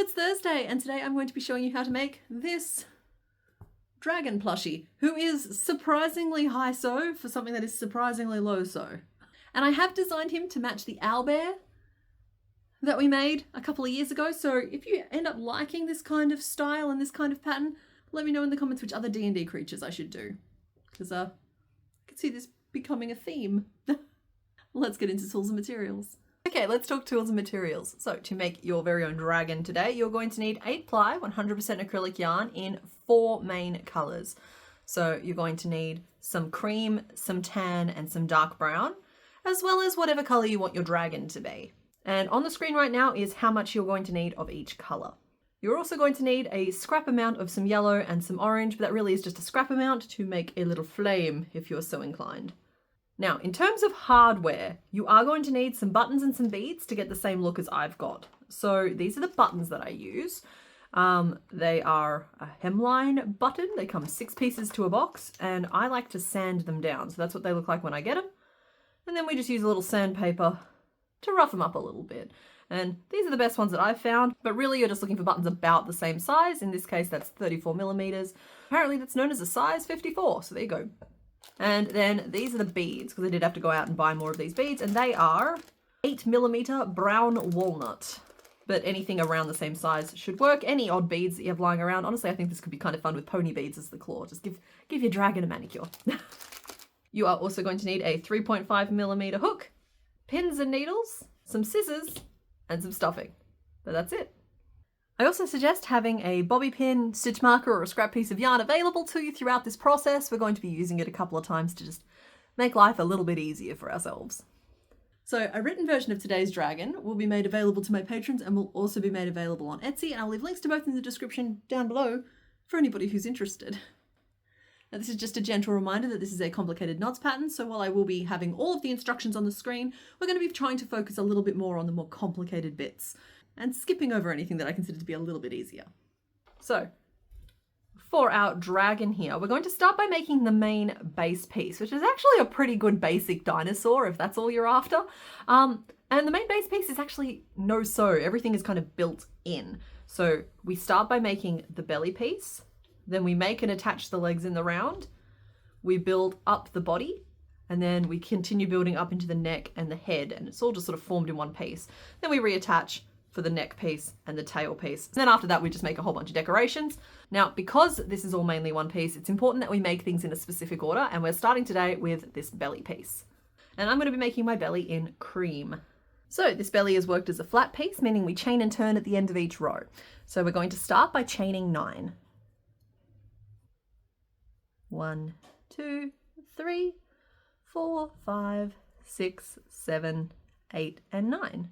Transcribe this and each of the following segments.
it's Thursday, and today I'm going to be showing you how to make this dragon plushie, who is surprisingly high sew for something that is surprisingly low sew. And I have designed him to match the owlbear that we made a couple of years ago, so if you end up liking this kind of style and this kind of pattern, let me know in the comments which other D&D creatures I should do, because I can see this becoming a theme. Let's get into tools and materials. Okay, let's talk tools and materials. So to make your very own dragon today, you're going to need 8-ply 100% acrylic yarn in 4 main colors. So you're going to need some cream, some tan, and some dark brown, as well as whatever color you want your dragon to be. And on the screen right now is how much you're going to need of each color. You're also going to need a scrap amount of some yellow and some orange, but that really is just a scrap amount to make a little flame if you're so inclined. Now, in terms of hardware, you are going to need some buttons and some beads to get the same look as I've got. So these are the buttons that I use. They are a hemline button. They come 6 pieces to a box, and I like to sand them down. So that's what they look like when I get them. And then we just use a little sandpaper to rough them up a little bit. And these are the best ones that I've found, but really you're just looking for buttons about the same size. In this case, that's 34 millimeters. Apparently that's known as a size 54, so there you go. And then these are the beads, because I did have to go out and buy more of these beads, and they are 8 millimeter brown walnut. But anything around the same size should work. Any odd beads that you have lying around. Honestly, I think this could be kind of fun with pony beads as the claw. Just give your dragon a manicure. You are also going to need a 3.5 millimeter hook, pins and needles, some scissors, and some stuffing. But that's it. I also suggest having a bobby pin, stitch marker, or a scrap piece of yarn available to you throughout this process. We're going to be using it a couple of times to just make life a little bit easier for ourselves. So a written version of today's dragon will be made available to my patrons and will also be made available on Etsy, and I'll leave links to both in the description down below for anybody who's interested. Now, this is just a gentle reminder that this is a complicated knots pattern, so while I will be having all of the instructions on the screen, we're going to be trying to focus a little bit more on the more complicated bits and skipping over anything that I consider to be a little bit easier. So, for our dragon here, we're going to start by making the main base piece, which is actually a pretty good basic dinosaur, if that's all you're after. And the main base piece is actually no sew. Everything is kind of built in. So we start by making the belly piece, then we make and attach the legs in the round, we build up the body, and then we continue building up into the neck and the head, and it's all just sort of formed in one piece. Then we reattach for the neck piece and the tail piece. And then after that, we just make a whole bunch of decorations. Now, because this is all mainly one piece, it's important that we make things in a specific order, and we're starting today with this belly piece. And I'm going to be making my belly in cream. So this belly is worked as a flat piece, meaning we chain and turn at the end of each row. So we're going to start by chaining 9. 1, 2, 3, 4, 5, 6, 7, 8, and 9.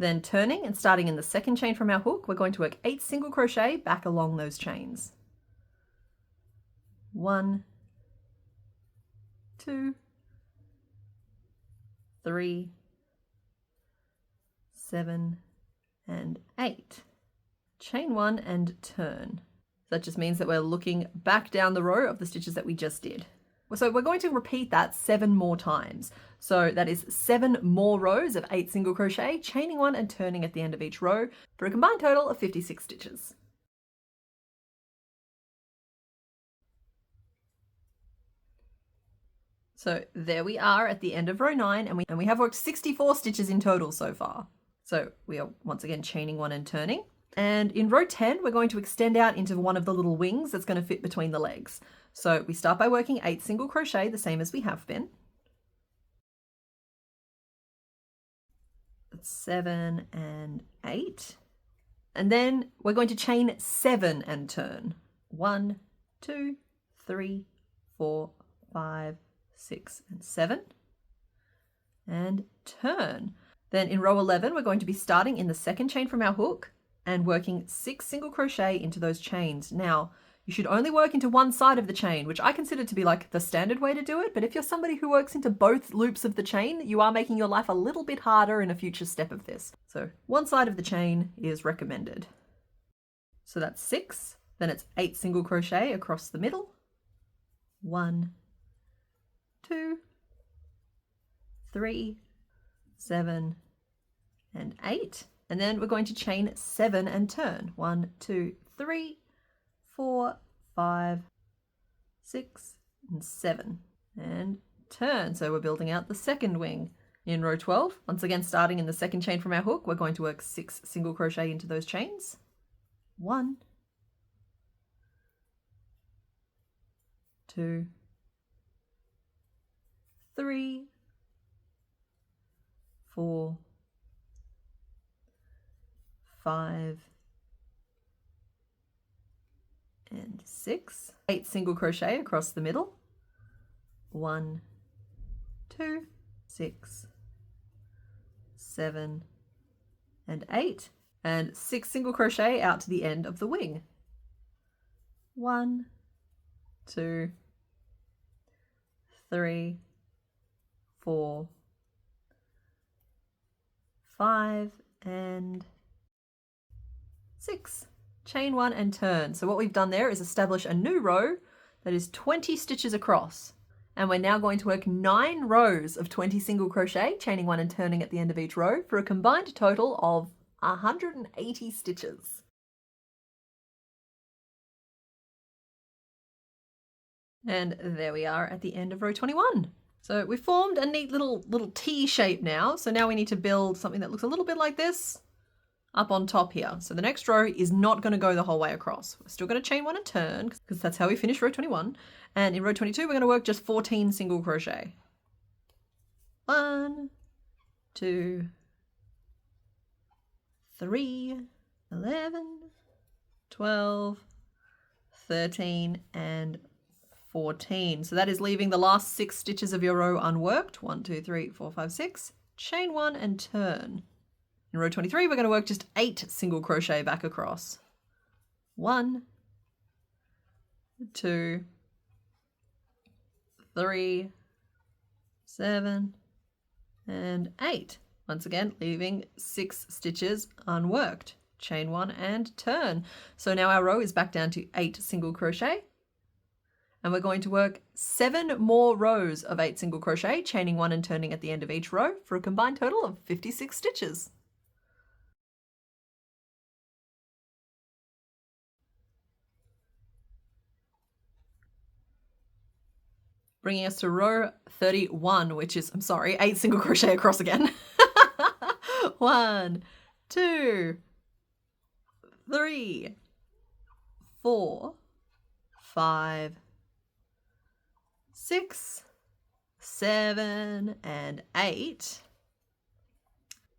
Then turning and starting in the second chain from our hook, we're going to work 8 single crochet back along those chains. 1, 2, 3, 7, and 8. Chain 1 and turn. That just means that we're looking back down the row of the stitches that we just did. So we're going to repeat that 7 more times. So that is 7 more rows of 8 single crochet, chaining 1 and turning at the end of each row for a combined total of 56 stitches. So there we are at the end of row 9, and we have worked 64 stitches in total so far. So we are once again chaining 1 and turning. And in row 10, we're going to extend out into one of the little wings that's going to fit between the legs. So we start by working 8 single crochet, the same as we have been. That's 7 and 8. And then we're going to chain 7 and turn. 1, 2, 3, 4, 5, 6, and 7. And turn. Then in row 11, we're going to be starting in the second chain from our hook and working 6 single crochet into those chains. Now, you should only work into one side of the chain, which I consider to be like the standard way to do it. But if you're somebody who works into both loops of the chain, you are making your life a little bit harder in a future step of this. So one side of the chain is recommended. So that's 6, then it's 8 single crochet across the middle. 1, 2, 3, 7, and 8. And then we're going to chain 7 and turn. 1, 2, 3, 4, 5, 6, and 7. And turn. So we're building out the second wing. In row 12, once again starting in the second chain from our hook, we're going to work 6 single crochet into those chains. 1, 2, 3, 4, 5, and 6. 8 single crochet across the middle. 1, 2, 6, 7, and 8. And 6 single crochet out to the end of the wing. 1, 2, 3, 4, 5, and 6. Chain 1 and turn. So what we've done there is establish a new row that is 20 stitches across. And we're now going to work 9 rows of 20 single crochet, chaining 1 and turning at the end of each row for a combined total of 180 stitches. And there we are at the end of row 21. So we formed a neat little T shape now. So now we need to build something that looks a little bit like this up on top here. So the next row is not going to go the whole way across. We're still going to chain 1 and turn because that's how we finish row 21. And in row 22, we're going to work just 14 single crochet. 1, 2, 3, 11, 12, 13, and 14. So that is leaving the last 6 stitches of your row unworked. 1, 2, 3, 4, 5, 6. Chain 1 and turn. In row 23, we're going to work just 8 single crochet back across. 1, 2, 3, 7, and 8. Once again, leaving 6 stitches unworked. Chain 1 and turn. So now our row is back down to 8 single crochet. And we're going to work 7 more rows of 8 single crochet, chaining 1 and turning at the end of each row for a combined total of 56 stitches. Bringing us to row 31, which is, 8 single crochet across again. 1, 2, 3, 4, 5, 6, 7, and 8.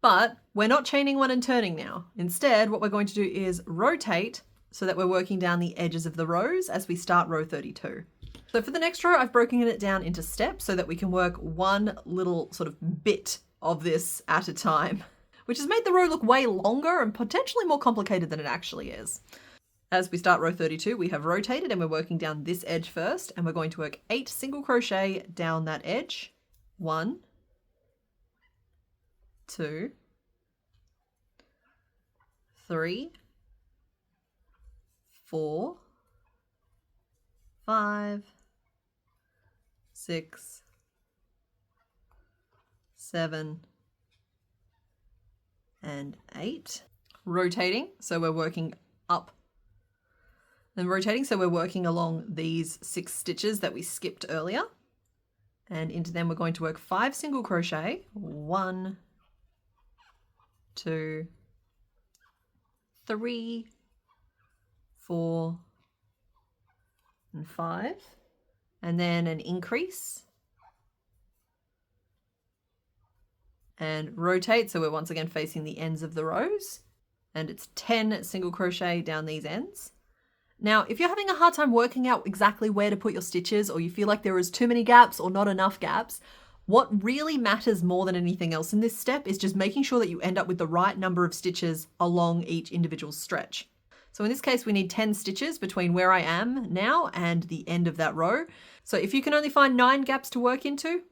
But we're not chaining 1 and turning now. Instead, what we're going to do is rotate so that we're working down the edges of the rows as we start row 32. So for the next row, I've broken it down into steps so that we can work one little sort of bit of this at a time, which has made the row look way longer and potentially more complicated than it actually is. As we start row 32, we have rotated and we're working down this edge first, and we're going to work 8 single crochet down that edge. 1, 2, 3, 4, 5, 6, 7, and 8. Rotating, so we're working up and rotating, so we're working along these 6 stitches that we skipped earlier, and into them we're going to work 5 single crochet. 1, 2, 3, 4, and 5, and then an increase and rotate, so we're once again facing the ends of the rows, and it's 10 single crochet down these ends. Now, if you're having a hard time working out exactly where to put your stitches, or you feel like there is too many gaps or not enough gaps, what really matters more than anything else in this step is just making sure that you end up with the right number of stitches along each individual stretch. So in this case, we need 10 stitches between where I am now and the end of that row. So if you can only find 9 gaps to work into,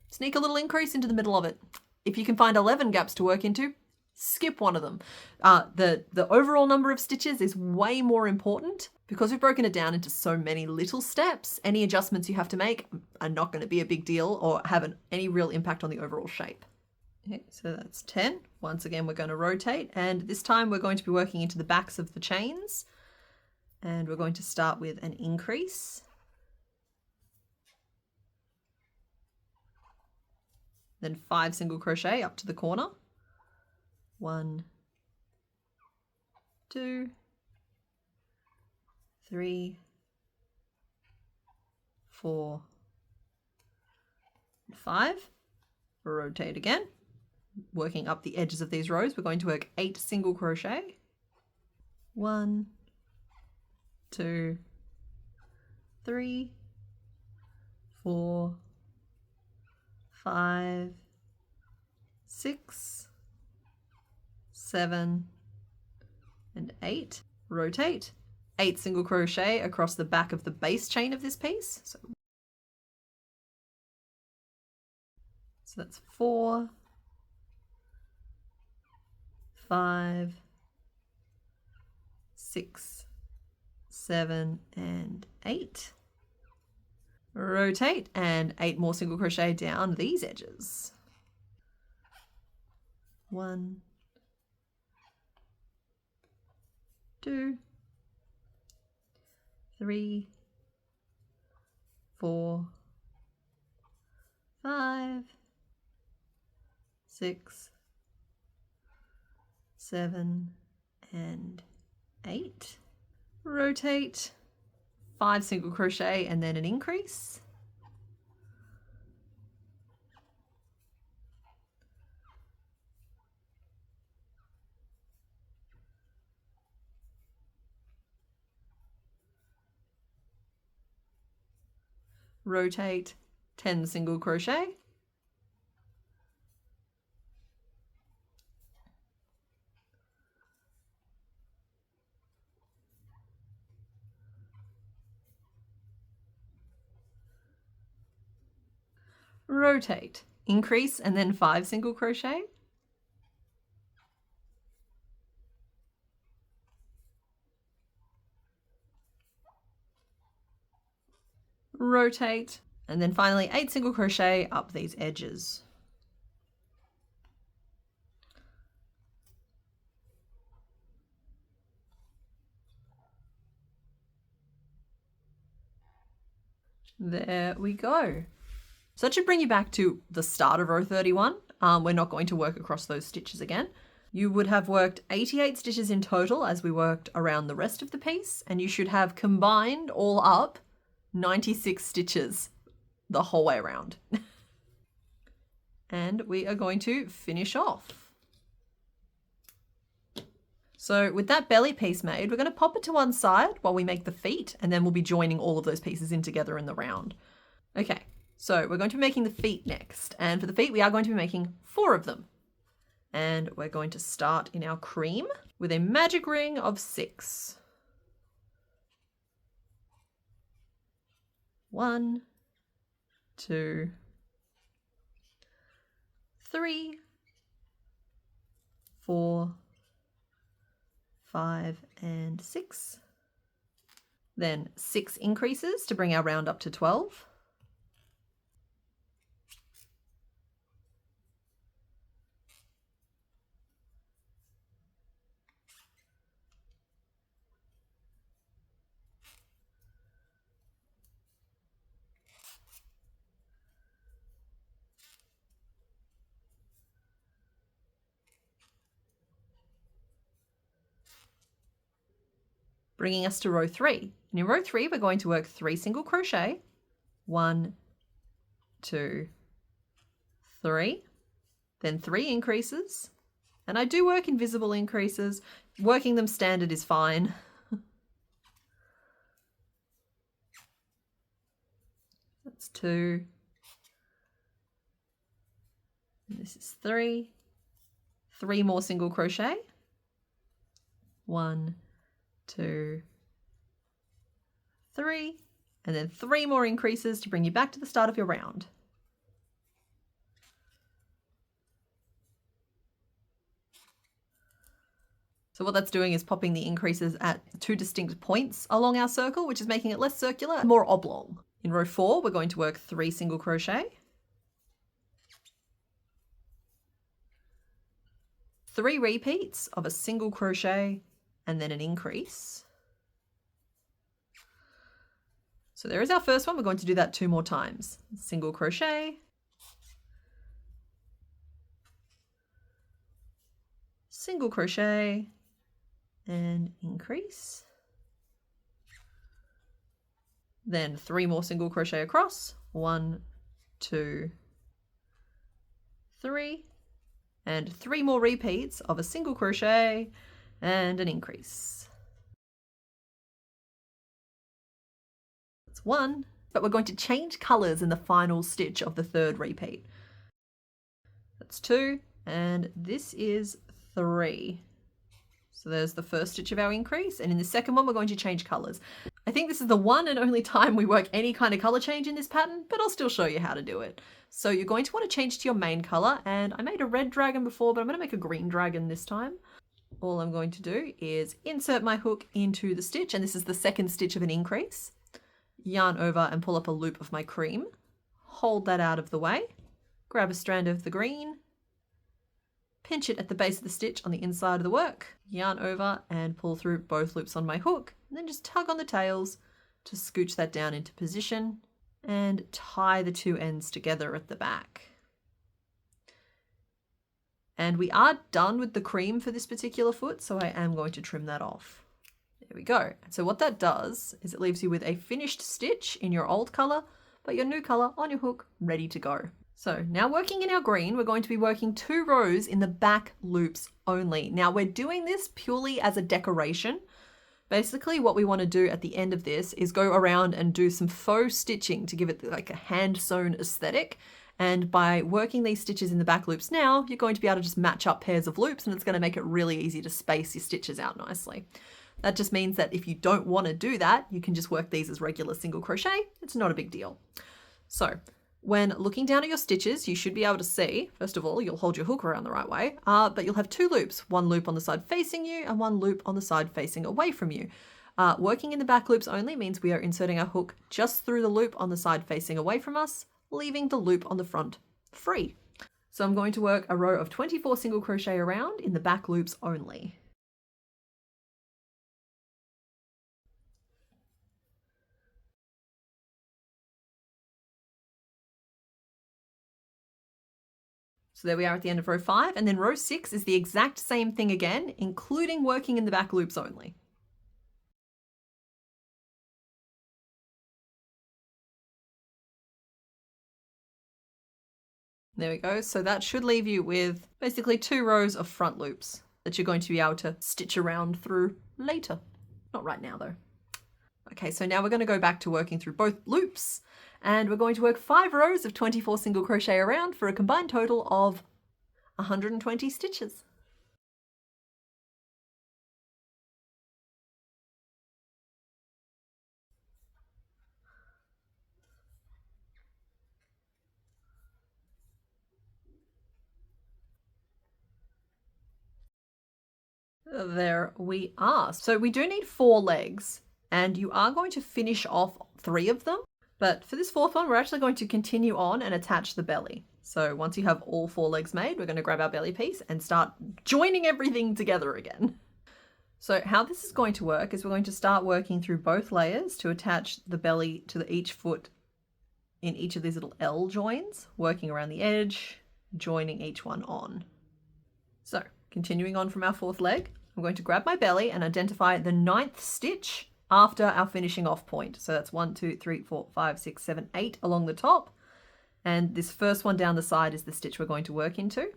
sneak a little increase into the middle of it. If you can find 11 gaps to work into, skip one of them. The overall number of stitches is way more important because we've broken it down into so many little steps. Any adjustments you have to make are not going to be a big deal or have any real impact on the overall shape. Okay, so that's 10. Once again, we're going to rotate, and this time we're going to be working into the backs of the chains, and we're going to start with an increase. Then 5 single crochet up to the corner. 1, 2, 3, 4, 5. Rotate again. Working up the edges of these rows, we're going to work 8 single crochet. 1, 2, 3, 4, 5, 6, 7, and 8. Rotate. 8 single crochet across the back of the base chain of this piece. So that's 4, 5, 6, 7, and 8. Rotate, and 8 more single crochet down these edges. 1, 2, 3, 4, 5, 6, 7, and 8. Rotate, 5 single crochet, and then an increase. Rotate, 10 single crochet. Rotate, increase, and then 5 single crochet. Rotate, and then finally 8 single crochet up these edges. There we go. So that should bring you back to the start of row 31. We're not going to work across those stitches again. You would have worked 88 stitches in total as we worked around the rest of the piece, and you should have combined all up 96 stitches the whole way around. And we are going to finish off. So with that belly piece made, we're going to pop it to one side while we make the feet, and then we'll be joining all of those pieces in together in the round. Okay, so we're going to be making the feet next, and for the feet we are going to be making 4 of them. And we're going to start in our cream with a magic ring of 6. 1, 2, 3, 4, 5, and 6. Then 6 increases to bring our round up to 12. Bringing us to row 3. And in row 3, we're going to work 3 single crochet. 1, 2, 3. Then 3 increases. And I do work invisible increases. Working them standard is fine. That's 2. And this is 3. 3 more single crochet. 1, 2, 3, and then 3 more increases to bring you back to the start of your round. So what that's doing is popping the increases at 2 distinct points along our circle, which is making it less circular and more oblong. In row 4, we're going to work 3 single crochet. 3 repeats of a single crochet and then an increase. So there is our first one. We're going to do that 2 more times. Single crochet, single crochet, and increase. Then 3 more single crochet across. 1, 2, 3, and 3 more repeats of a single crochet and an increase. That's 1, but we're going to change colors in the final stitch of the 3rd repeat. That's 2, and this is 3. So there's the first stitch of our increase, and in the second one we're going to change colors. I think this is the one and only time we work any kind of color change in this pattern, but I'll still show you how to do it. So you're going to want to change to your main color, and I made a red dragon before, but I'm going to make a green dragon this time. All I'm going to do is insert my hook into the stitch, and this is the 2nd stitch of an increase. Yarn over and pull up a loop of my cream. Hold that out of the way. Grab a strand of the green. Pinch it at the base of the stitch on the inside of the work, yarn over and pull through both loops on my hook, and then just tug on the tails to scooch that down into position and tie the 2 ends together at the back. And we are done with the cream for this particular foot, so I am going to trim that off. There we go. So what that does is it leaves you with a finished stitch in your old color, but your new color on your hook ready to go. So now working in our green, we're going to be working 2 rows in the back loops only. Now we're doing this purely as a decoration. Basically what we want to do at the end of this is go around and do some faux stitching to give it like a hand sewn aesthetic. And by working these stitches in the back loops now, you're going to be able to just match up pairs of loops, and it's going to make it really easy to space your stitches out nicely. That just means that if you don't want to do that, you can just work these as regular single crochet. It's not a big deal. So when looking down at your stitches, you should be able to see, first of all, you'll hold your hook around the right way, but you'll have 2 loops, 1 loop on the side facing you and 1 loop on the side facing away from you. Working in the back loops only means we are inserting our hook just through the loop on the side facing away from us, leaving the loop on the front free. So I'm going to work a row of 24 single crochet around in the back loops only. So there we are at the end of row 5, and then row 6 is the exact same thing again, including working in the back loops only. There we go. So that should leave you with basically 2 rows of front loops that you're going to be able to stitch around through later. Not right now though. Okay, so now we're going to go back to working through both loops, and we're going to work 5 rows of 24 single crochet around for a combined total of 120 stitches. There we are. So we do need 4 legs, and you are going to finish off 3 of them. But for this 4th one, we're actually going to continue on and attach the belly. So once you have all 4 legs made, we're going to grab our belly piece and start joining everything together again. So how this is going to work is we're going to start working through both layers to attach the belly to each foot in each of these little L joins, working around the edge, joining each one on. So continuing on from our 4th leg, I'm going to grab my belly and identify the 9th stitch after our finishing off point. So that's 1, 2, 3, 4, 5, 6, 7, 8 along the top. And this first one down the side is the stitch we're going to work into.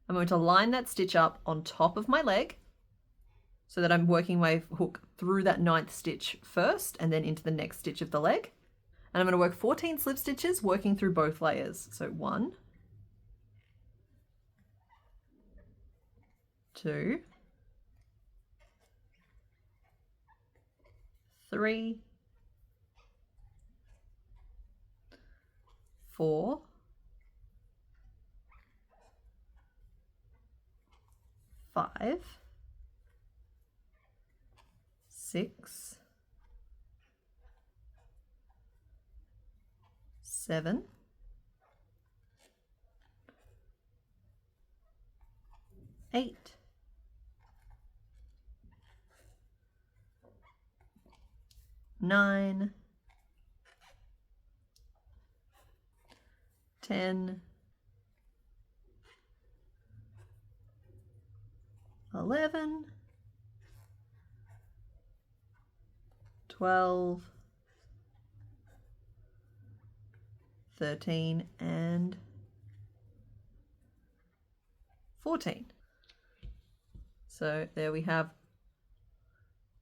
I'm going to line that stitch up on top of my leg so that I'm working my hook through that 9th stitch first and then into the next stitch of the leg. And I'm going to work 14 slip stitches working through both layers. So 1, 2, 3, 4, 5, 6, 7, 8, 8, 9, 10, 11, 12, 13, and 14. So there we have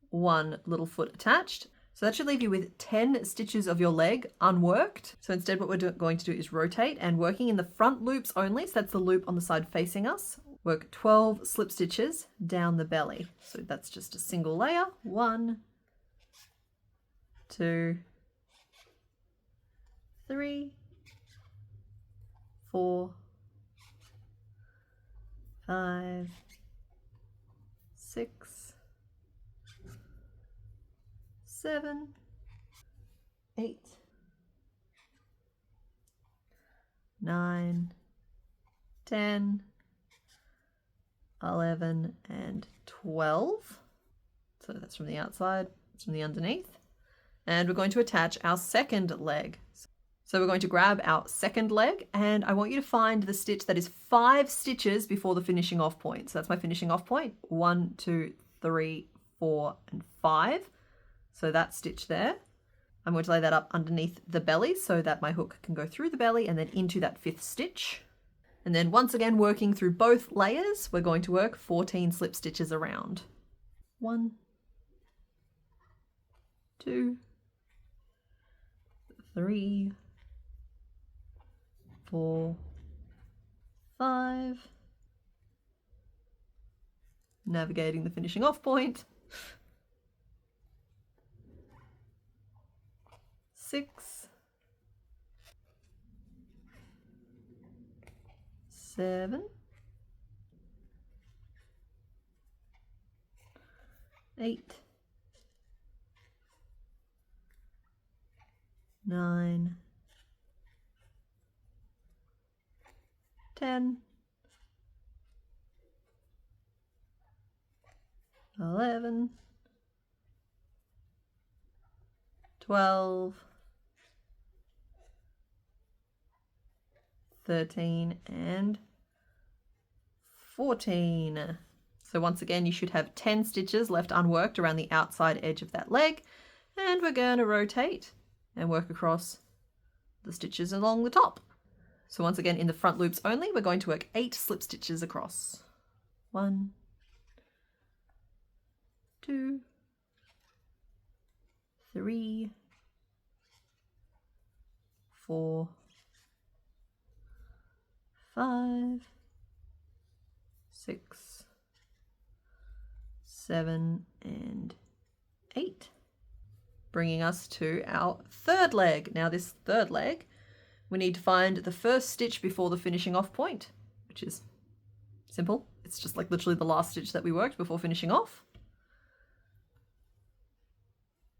one little foot attached. So that should leave you with 10 stitches of your leg unworked. So instead what we're going to do is rotate, and working in the front loops only, so that's the loop on the side facing us, work 12 slip stitches down the belly. So that's just a single layer. 1, 2, 3, 4, 5, 6, 7, 8, 9, 10, 11, and 12. So that's from the outside, it's from the underneath. And we're going to attach our second leg. So we're going to grab our second leg, and I want you to find the stitch that is 5 stitches before the finishing off point. So that's my finishing off point. 1, 2, 3, 4, and 5. So that stitch there. I'm going to lay that up underneath the belly so that my hook can go through the belly and then into that 5th stitch. And then once again, working through both layers, we're going to work 14 slip stitches around. 1, 2, 3, 4, 5. Navigating the finishing off point. 6, 7, 8, 9, 10, 11, 12, 13, and 14. So once again, you should have 10 stitches left unworked around the outside edge of that leg, and we're going to rotate and work across the stitches along the top. So once again, in the front loops only, we're going to work 8 slip stitches across. 1, 2, 3, 4, 5, 6, 7, and 8. Bringing us to our third leg. Now this third leg, we need to find the first stitch before the finishing off point, which is simple. It's just like literally the last stitch that we worked before finishing off.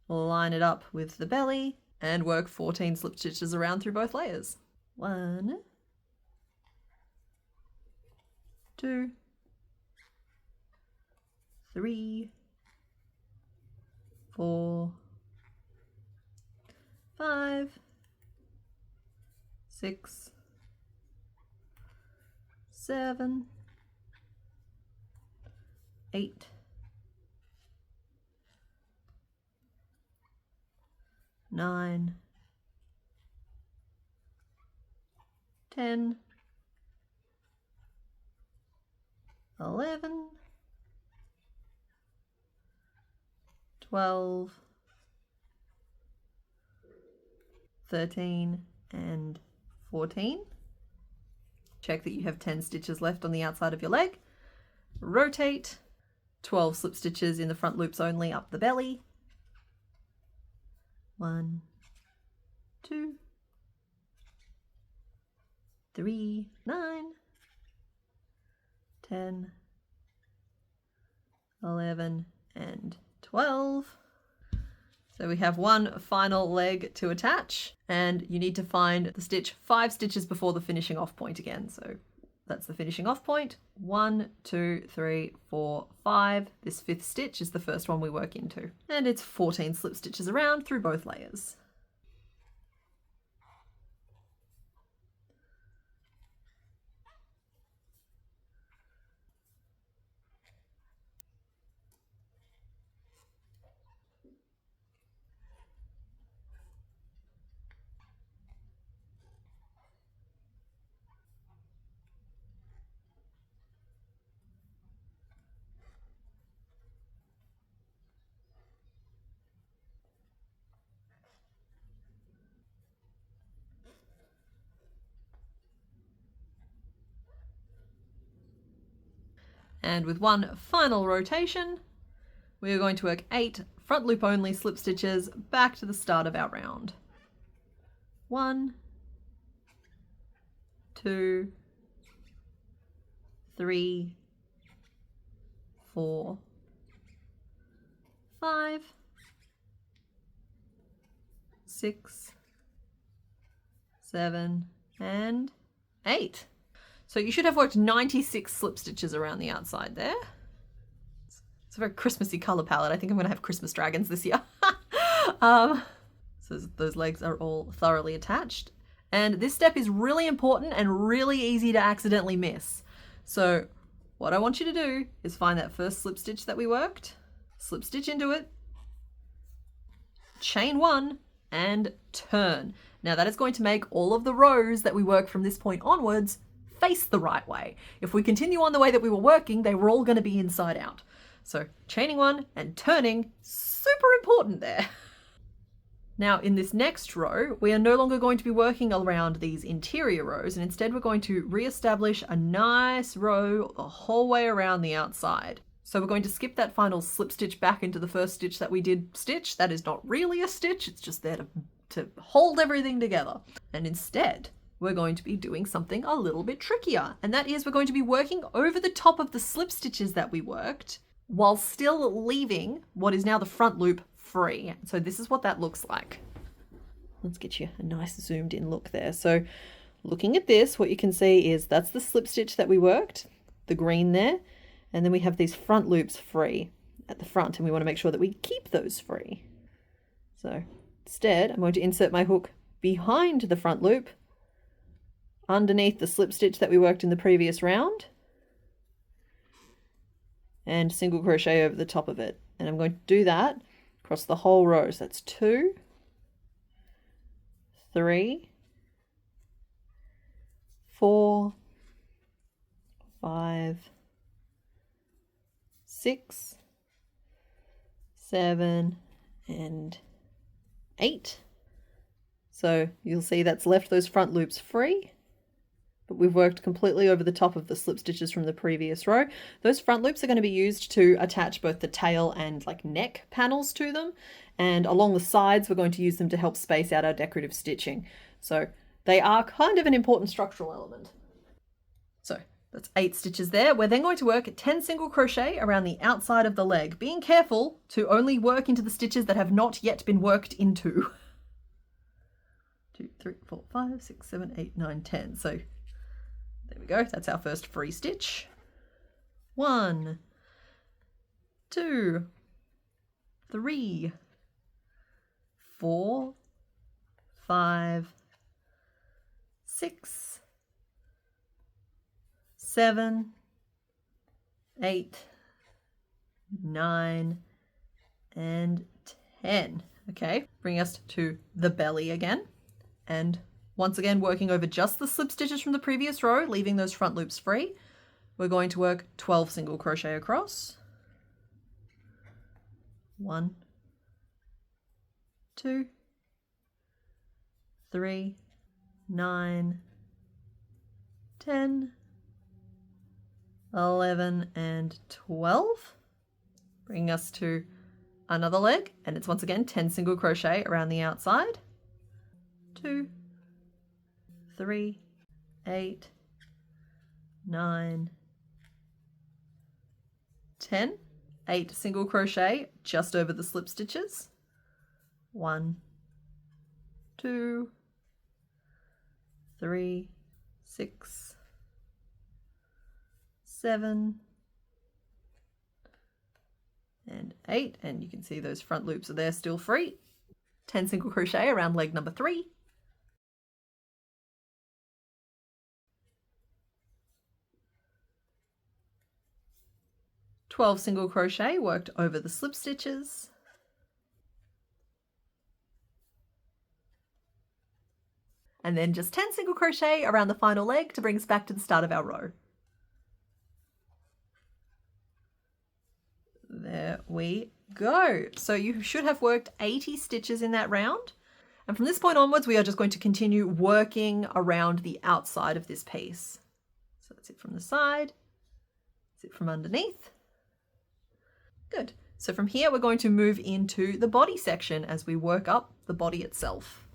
Line it up with the belly and work 14 slip stitches around through both layers. 1, 2, 3, 4, 5, 6, 7, 8, 9, 10, 11, 12, 13, and 14. Check that you have 10 stitches left on the outside of your leg. Rotate, 12 slip stitches in the front loops only up the belly. 1, 2, 3, 9, 10, 11, and 12. So we have one final leg to attach, and you need to find the stitch 5 stitches before the finishing off point again. So That's the finishing off point. 1, 2, 3, 4, 5. This 5th stitch is the first one we work into. And it's 14 slip stitches around through both layers. And with one final rotation, we are going to work 8 front loop only slip stitches back to the start of our round. 1, 2, 3, 4, 5, 6, 7, and 8. So you should have worked 96 slip stitches around the outside there. It's a very Christmassy color palette. I think I'm going to have Christmas dragons this year. So those legs are all thoroughly attached. And this step is really important and really easy to accidentally miss. So what I want you to do is find that first slip stitch that we worked, slip stitch into it, chain 1, and turn. Now that is going to make all of the rows that we work from this point onwards face the right way. If we continue on the way that we were working, they were all going to be inside out. So chaining 1 and turning, super important there. Now in this next row, we are no longer going to be working around these interior rows, and instead we're going to re-establish a nice row the whole way around the outside. So we're going to skip that final slip stitch back into the first stitch that we did stitch. That is not really a stitch, it's just there to hold everything together. And instead, we're going to be doing something a little bit trickier. And that is we're going to be working over the top of the slip stitches that we worked while still leaving what is now the front loop free. So this is what that looks like. Let's get you a nice zoomed in look there. So looking at this, what you can see is that's the slip stitch that we worked, the green there, and then we have these front loops free at the front, and we want to make sure that we keep those free. So instead, I'm going to insert my hook behind the front loop, underneath the slip stitch that we worked in the previous round, and single crochet over the top of it. And I'm going to do that across the whole row. So that's 2, 3, 4, 5, 6, 7, and 8. So you'll see that's left those front loops free, but we've worked completely over the top of the slip stitches from the previous row. Those front loops are going to be used to attach both the tail and like neck panels to them. And along the sides, we're going to use them to help space out our decorative stitching. So they are kind of an important structural element. So that's 8 stitches there. We're then going to work 10 single crochet around the outside of the leg, being careful to only work into the stitches that have not yet been worked into. 2, 3, 4, 5, 6, 7, 8, 9, 10. So there we go. That's our first free stitch. 1, 2, 3, 4, 5, 6, 7, 8, 9, and 10. Okay, bring us to the belly again. And once again, working over just the slip stitches from the previous row, leaving those front loops free. We're going to work 12 single crochet across. 1, 2, 3, 9, 10, 11, and 12. Bringing us to another leg, and it's once again 10 single crochet around the outside. 2, 3, 8, 9, 10. 8 single crochet just over the slip stitches. 1, 2, 3, 6, 7, and 8, and you can see those front loops are there still free. 10 single crochet around leg number 3. $12 single crochet worked over the slip stitches. And then just 10 single crochet around the final leg to bring us back to the start of our row. There we go. So you should have worked 80 stitches in that round. And from this point onwards, we are just going to continue working around the outside of this piece. So that's it from the side. That's it from underneath. Good. So from here, we're going to move into the body section as we work up the body itself.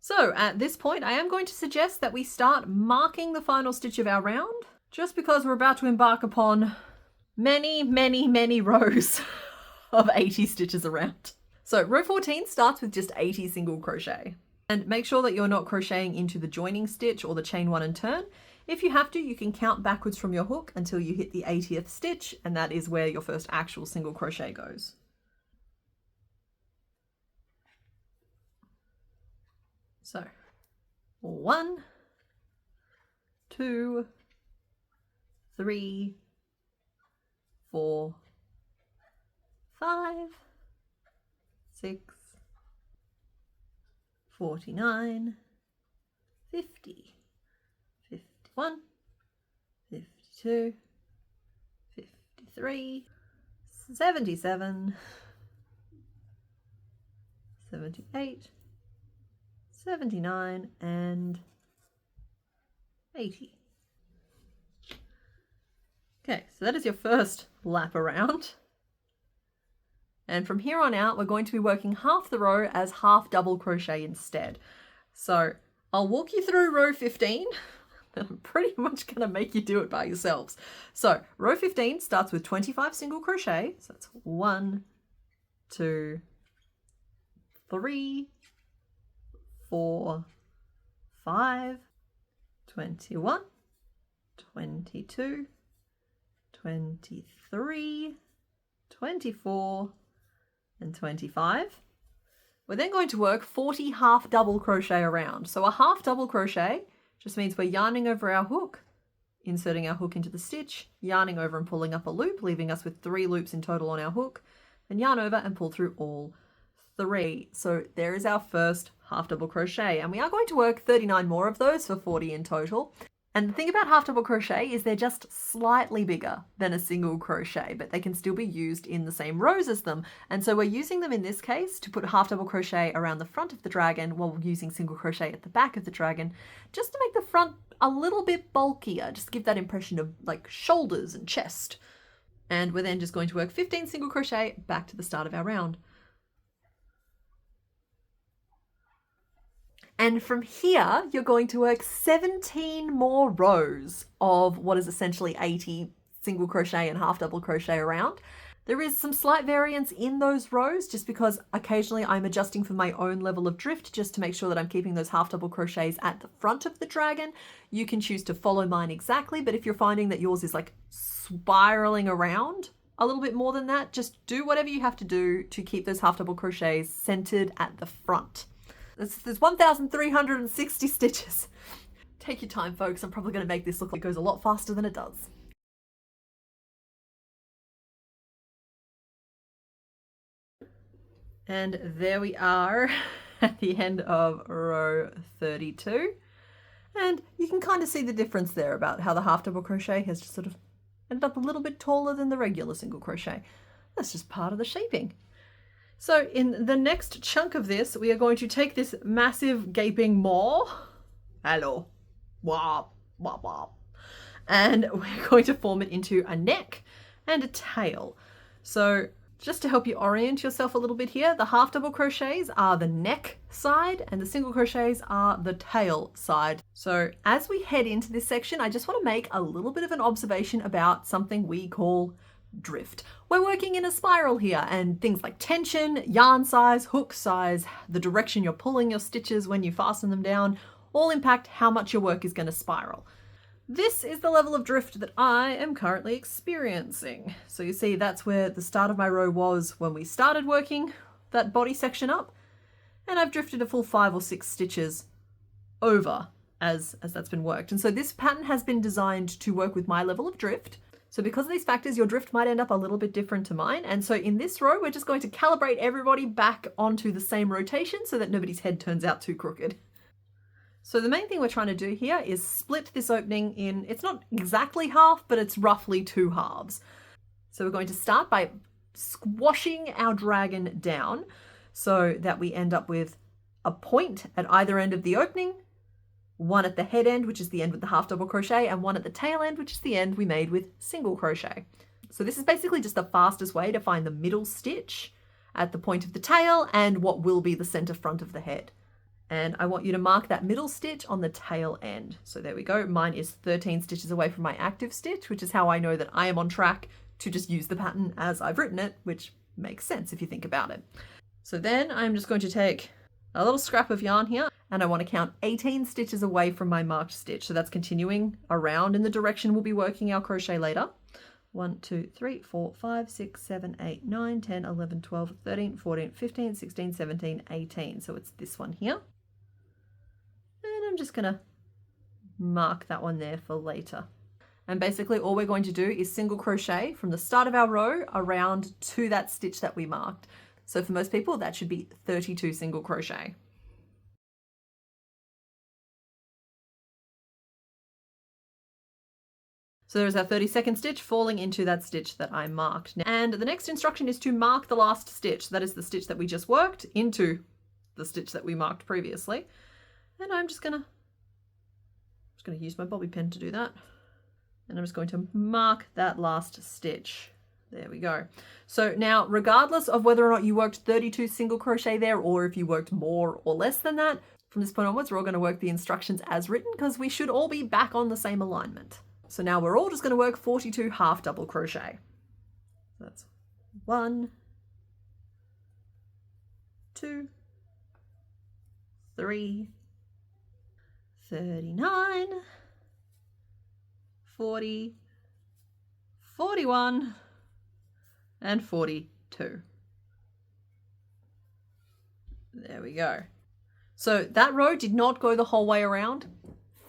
So at this point, I am going to suggest that we start marking the final stitch of our round, just because we're about to embark upon many, many, many rows of 80 stitches around. So row 14 starts with just 80 single crochet. And make sure that you're not crocheting into the joining stitch or the chain 1 and turn. If you have to, you can count backwards from your hook until you hit the 80th stitch, and that is where your first actual single crochet goes. So 1, 2, 3, 4, 5, 6, 49, 50, 51, 52, 53, 77, 78, 79, and 80. Okay, so that is your first lap around. And from here on out, we're going to be working half the row as half double crochet instead. So I'll walk you through row 15. I'm pretty much going to make you do it by yourselves. So row 15 starts with 25 single crochet. So that's 1, 2, 3, 4, 5, 21, 22, 23, 24, and 25. We're then going to work 40 half double crochet around. So a half double crochet just means we're yarning over our hook, inserting our hook into the stitch, yarning over and pulling up a loop, leaving us with 3 loops in total on our hook, and yarn over and pull through all 3. So there is our first half double crochet, and we are going to work 39 more of those for 40 in total. And the thing about half double crochet is they're just slightly bigger than a single crochet, but they can still be used in the same rows as them. And so we're using them in this case to put half double crochet around the front of the dragon while using single crochet at the back of the dragon, just to make the front a little bit bulkier, just give that impression of like shoulders and chest. And we're then just going to work 15 single crochet back to the start of our round. And from here, you're going to work 17 more rows of what is essentially 80 single crochet and half double crochet around. There is some slight variance in those rows just because occasionally I'm adjusting for my own level of drift just to make sure that I'm keeping those half double crochets at the front of the dragon. You can choose to follow mine exactly, but if you're finding that yours is like spiraling around a little bit more than that, just do whatever you have to do to keep those half double crochets centered at the front. There's 1,360 stitches. Take your time, folks. I'm probably going to make this look like it goes a lot faster than it does. And there we are at the end of row 32. And you can kind of see the difference there about how the half double crochet has just sort of ended up a little bit taller than the regular single crochet. That's just part of the shaping. So in the next chunk of this, we are going to take this massive gaping maw, hello, wah, wah, wah, and we're going to form it into a neck and a tail. So just to help you orient yourself a little bit here, the half double crochets are the neck side and the single crochets are the tail side. So as we head into this section, I just want to make a little bit of an observation about something we call drift. We're working in a spiral here, and things like tension, yarn size, hook size, the direction you're pulling your stitches when you fasten them down all impact how much your work is going to spiral. this is the level of drift that I am currently experiencing. So you see that's where the start of my row was when we started working that body section up, and I've drifted a full 5 or 6 stitches over as that's been worked. And so this pattern has been designed to work with my level of drift. So because of these factors, your drift might end up a little bit different to mine. And so in this row, we're just going to calibrate everybody back onto the same rotation so that nobody's head turns out too crooked. So the main thing we're trying to do here is split this opening in, it's not exactly half, but it's roughly 2 halves. So we're going to start by squashing our dragon down so that we end up with a point at either end of the opening, one at the head end, which is the end with the half double crochet, and one at the tail end, which is the end we made with single crochet. So this is basically just the fastest way to find the middle stitch at the point of the tail and what will be the center front of the head. And I want you to mark that middle stitch on the tail end. So there we go. Mine is 13 stitches away from my active stitch, which is how I know that I am on track to just use the pattern as I've written it, which makes sense if you think about it. So then I'm just going to take a little scrap of yarn here, and I want to count 18 stitches away from my marked stitch. So that's continuing around in the direction we'll be working our crochet later. 1, 2, 3, 4, 5, 6, 7, 8, 9, 10, 11, 12, 13, 14, 15, 16, 17, 18. So it's this one here. And I'm just going to mark that one there for later. And basically all we're going to do is single crochet from the start of our row around to that stitch that we marked. So for most people, that should be 32 single crochet. So there's our 32nd stitch falling into that stitch that I marked. And the next instruction is to mark the last stitch. That is the stitch that we just worked into the stitch that we marked previously. And I'm just gonna use my bobby pin to do that. And I'm just going to mark that last stitch. There we go. So now, regardless of whether or not you worked 32 single crochet there, or if you worked more or less than that, from this point onwards, we're all going to work the instructions as written because we should all be back on the same alignment. So now we're all just going to work 42 half double crochet. So that's 1, 2, 3, 39, 40, 41, and 42. There we go. So that row did not go the whole way around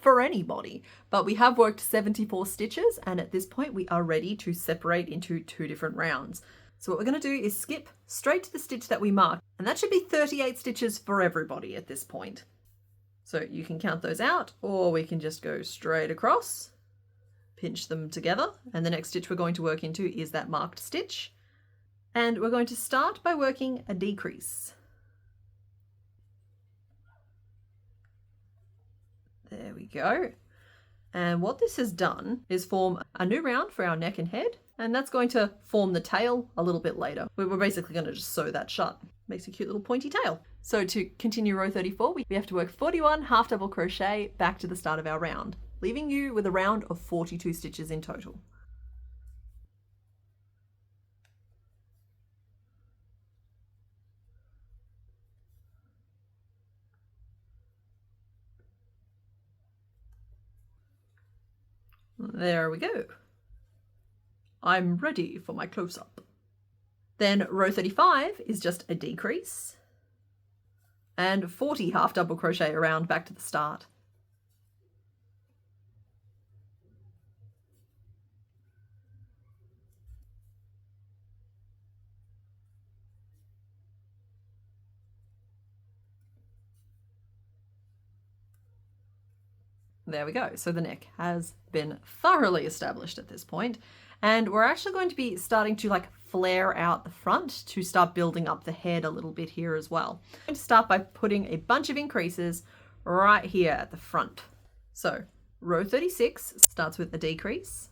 for anybody, but we have worked 74 stitches, and at this point we are ready to separate into 2 different rounds. So what we're going to do is skip straight to the stitch that we marked, and that should be 38 stitches for everybody at this point. So you can count those out, or we can just go straight across, pinch them together, and the next stitch we're going to work into is that marked stitch. And we're going to start by working a decrease. There we go. And what this has done is form a new round for our neck and head, and that's going to form the tail a little bit later. We're basically going to just sew that shut. Makes a cute little pointy tail. So to continue row 34, we have to work 41 half double crochet back to the start of our round, leaving you with a round of 42 stitches in total. There we go. I'm ready for my close-up. Then row 35 is just a decrease and 40 half double crochet around back to the start. There we go. So the neck has been thoroughly established at this point, and we're actually going to be starting to like flare out the front to start building up the head a little bit here as well. I'm going to start by putting a bunch of increases right here at the front. So row 36 starts with a decrease,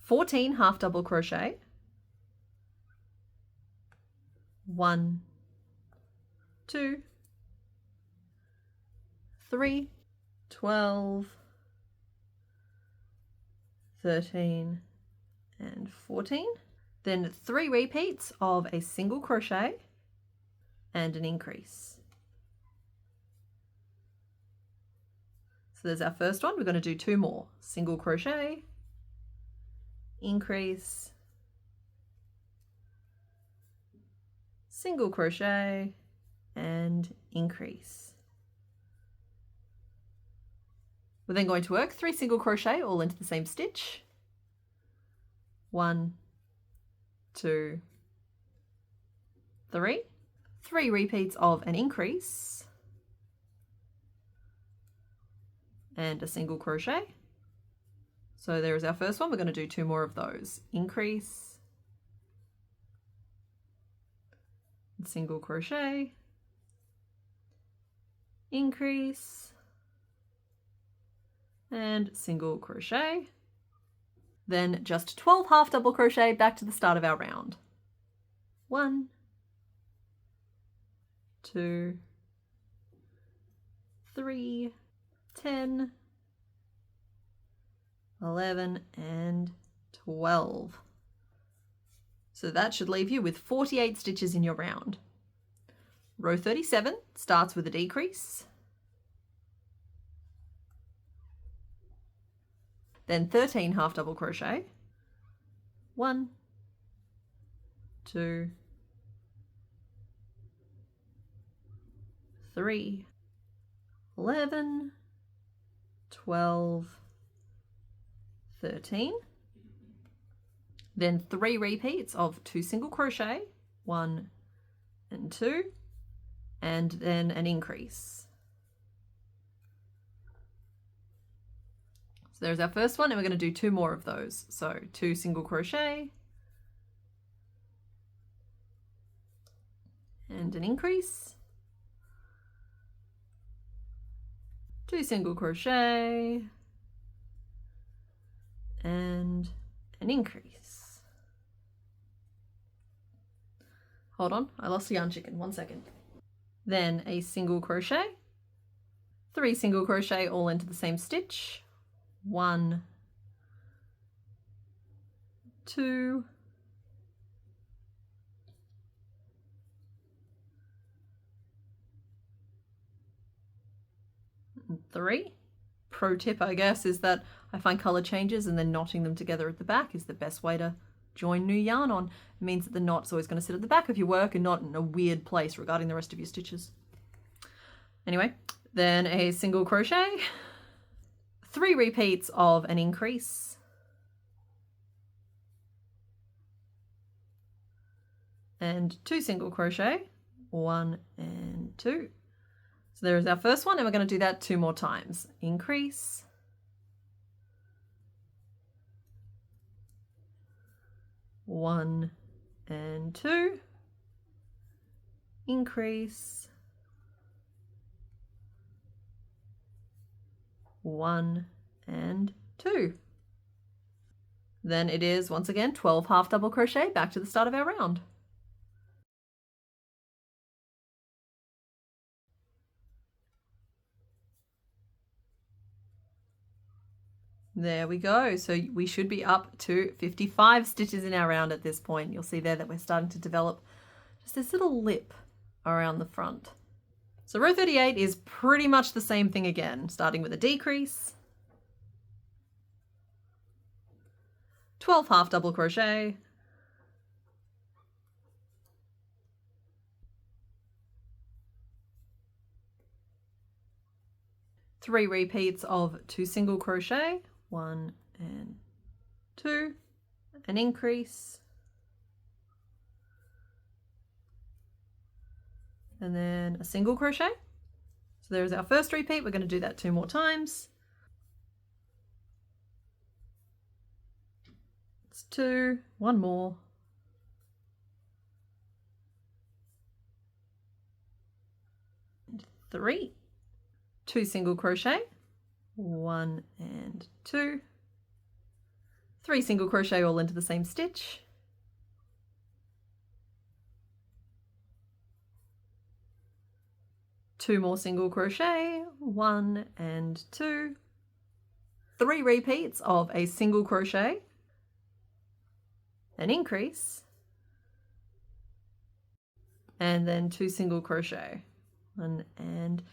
14 half double crochet, 1, 2, 3, 12, 13, and 14. Then 3 repeats of a single crochet and an increase. So there's our first one. We're going to do 2 more. Single crochet, increase, single crochet, and increase. We're then going to work 3 single crochet all into the same stitch. 1, 2, 3. 3 repeats of an increase and a single crochet. So there is our first one. We're going to do 2 more of those. Increase, single crochet, increase, and single crochet. Then just 12 half double crochet back to the start of our round. 1, 2, 3, 10, 11, and 12. So that should leave you with 48 stitches in your round. Row 37 starts with a decrease, then 13 half double crochet, 1, 2, 3, 11, 12, 13. Then 3 repeats of 2 single crochet, 1 and 2, and then an increase. So there's our first one, and we're going to do 2 more of those. So 2 single crochet and an increase, 2 single crochet and an increase. Hold on, I lost the yarn chicken, 1 second. Then a single crochet, 3 single crochet all into the same stitch, 1, 2, 3. Pro tip, I guess, is that I find color changes and then knotting them together at the back is the best way to join new yarn on. It means that the knot's always going to sit at the back of your work and not in a weird place regarding the rest of your stitches. Anyway, then a single crochet, 3 repeats of an increase, and 2 single crochet, 1 and 2. So there is our first one, and we're going to do that 2 more times. Increase, one and 2, increase, 1 and 2. Then it is once again 12 half double crochet back to the start of our round. There we go. So we should be up to 55 stitches in our round at this point. You'll see there that we're starting to develop just this little lip around the front. So row 38 is pretty much the same thing again, starting with a decrease, 12 half double crochet, three repeats of 2 single crochet, 1 and 2, an increase, and then a single crochet. So there's our first repeat. We're going to do that 2 more times. It's 2, 1 more, and 3, 2 single crochet, 1 and 2, 3 single crochet all into the same stitch, two more single crochet, 1 and 2, 3 repeats of a single crochet, an increase, and then 2 single crochet, 1 and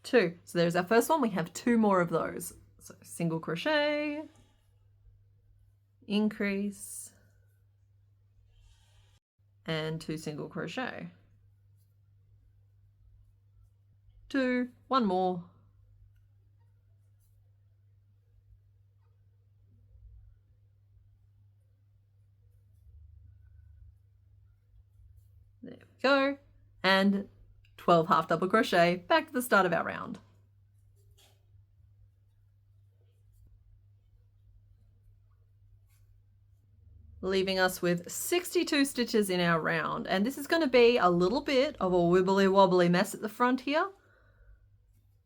2. So there's our first one. We have 2 more of those. So single crochet, increase, and 2 single crochet. 2, 1 more. There we go. And 12 half double crochet back to the start of our round. Leaving us with 62 stitches in our round. And this is going to be a little bit of a wibbly wobbly mess at the front here.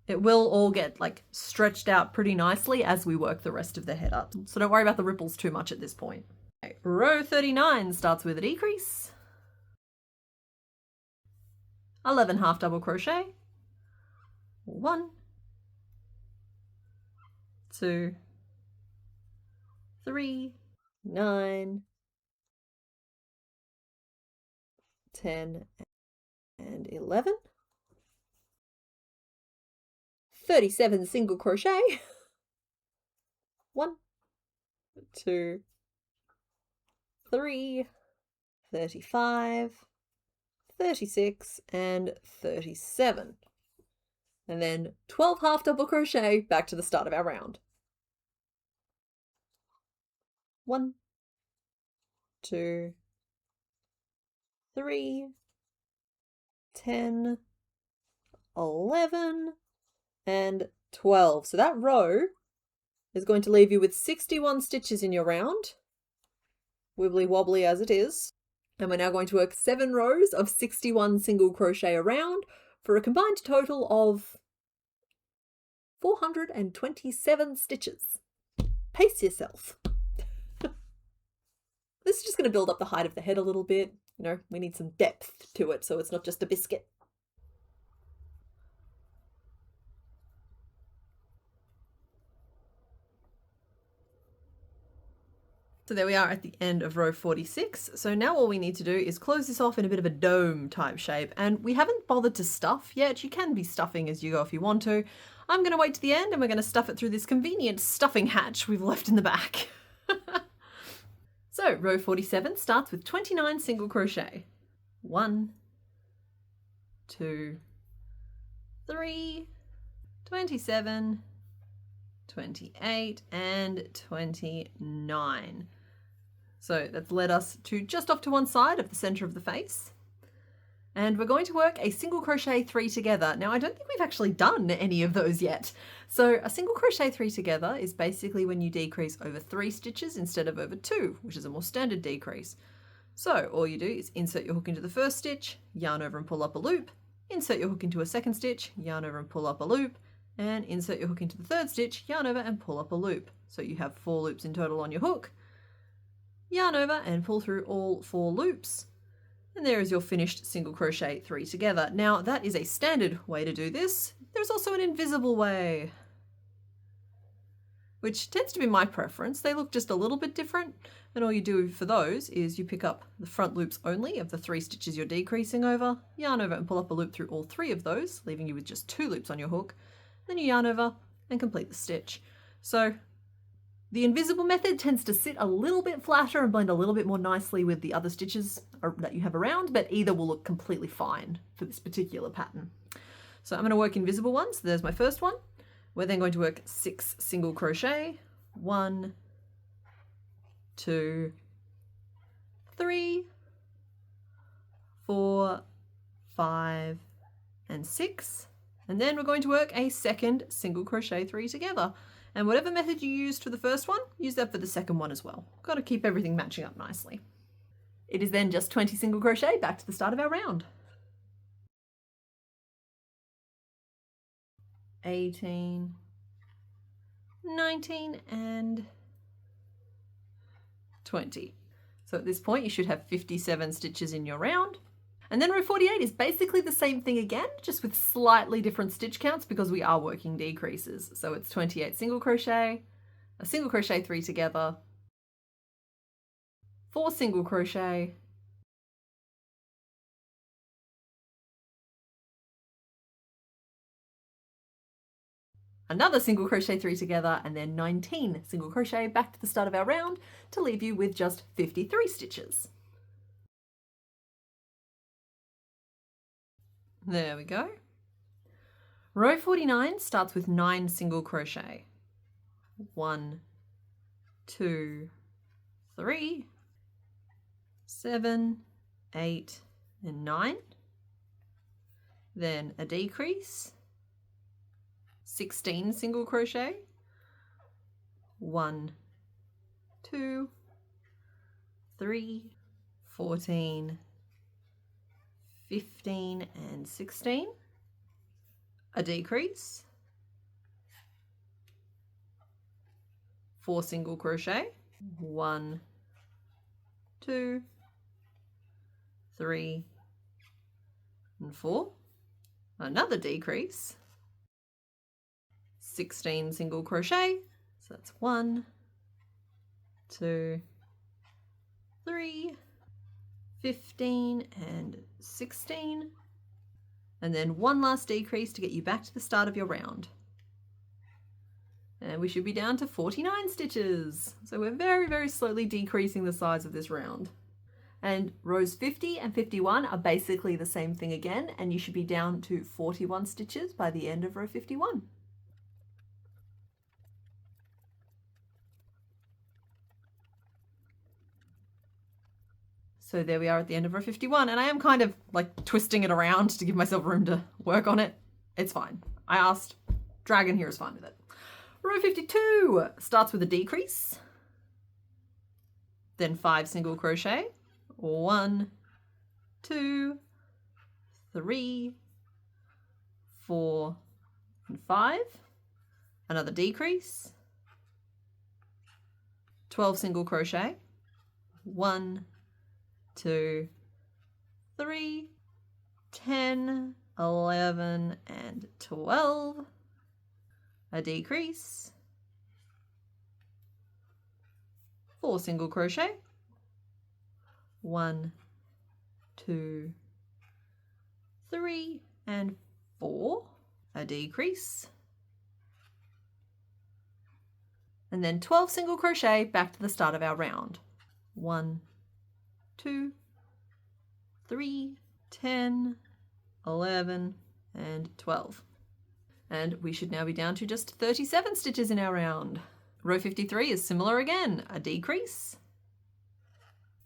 It will all get like stretched out pretty nicely as we work the rest of the head up. So don't worry about the ripples too much at this point. Okay, row 39 starts with a decrease. 11 half double crochet. 1, 2, 3, 9, 10, and 11. 37 single crochet. 1, 2, 3, 35, 36, and 37. And then 12 half double crochet back to the start of our round. 1, 2, 3, 10, 11, and 12. So that row is going to leave you with 61 stitches in your round, wibbly wobbly as it is. And we're now going to work 7 rows of 61 single crochet around for a combined total of 427 stitches. Pace yourself. This is just going to build up the height of the head a little bit. You know, we need some depth to it so it's not just a biscuit. So there we are at the end of row 46. So now all we need to do is close this off in a bit of a dome type shape. And we haven't bothered to stuff yet. You can be stuffing as you go if you want to. I'm going to wait to the end and we're going to stuff it through this convenient stuffing hatch we've left in the back. So row 47 starts with 29 single crochet. 1, 2, 3, 27, 28, and 29. So that's led us to just off to one side of the center of the face. And we're going to work a single crochet 3 together. Now I don't think we've actually done any of those yet. So a single crochet 3 together is basically when you decrease over 3 stitches instead of over 2, which is a more standard decrease. So all you do is insert your hook into the first stitch, yarn over and pull up a loop, insert your hook into a second stitch, yarn over and pull up a loop, and insert your hook into the third stitch, yarn over and pull up a loop. So you have 4 loops in total on your hook. Yarn over and pull through all 4 loops. And there is your finished single crochet 3 together. Now that is a standard way to do this. There's also an invisible way, which tends to be my preference. They look just a little bit different. And all you do for those is you pick up the front loops only of the 3 stitches you're decreasing over, yarn over and pull up a loop through all 3 of those, leaving you with just 2 loops on your hook. Then you yarn over and complete the stitch. So the invisible method tends to sit a little bit flatter and blend a little bit more nicely with the other stitches that you have around, but either will look completely fine for this particular pattern. So I'm going to work invisible ones. So there's my first one. We're then going to work 6 single crochet. 1, 2, 3, 4, 5, and 6. And then we're going to work a second single crochet 3 together. And whatever method you used for the first one, use that for the second one as well. Got to keep everything matching up nicely. It is then just 20 single crochet back to the start of our round. 18, 19, and 20. So at this point you should have 57 stitches in your round. And then row 48 is basically the same thing again, just with slightly different stitch counts because we are working decreases. So it's 28 single crochet, a single crochet 3 together, 4 single crochet, another single crochet 3 together, and then 19 single crochet back to the start of our round to leave you with just 53 stitches. There we go. Row 49 starts with 9 single crochet. 1, 2, 3, 7, 8, and 9. Then a decrease, 16 single crochet, 1, 2, 3, 14, 15, and 16. A decrease, 4 single crochet, 1, 2, 3, and 4. Another decrease, 16 single crochet, so that's 1, 2, 3, 15, and 16. And then one last decrease to get you back to the start of your round. And we should be down to 49 stitches. So we're very, very slowly decreasing the size of this round. And rows 50 and 51 are basically the same thing again, and you should be down to 41 stitches by the end of row 51. So there we are at the end of row 51, and I am kind of like twisting it around to give myself room to work on it. It's fine. I asked, Dragon here is fine with it. Row 52 starts with a decrease, then 5 single crochet, 1, 2, 3, 4, and 5. Another decrease, 12 single crochet, 1, 2, 3, 10, 11, and 12. A decrease, 4 single crochet, 1, 2, 3, and 4. A decrease, and then 12 single crochet back to the start of our round. 1, 2, 3, 10, 11, and 12. And we should now be down to just 37 stitches in our round. Row 53 is similar again. A decrease,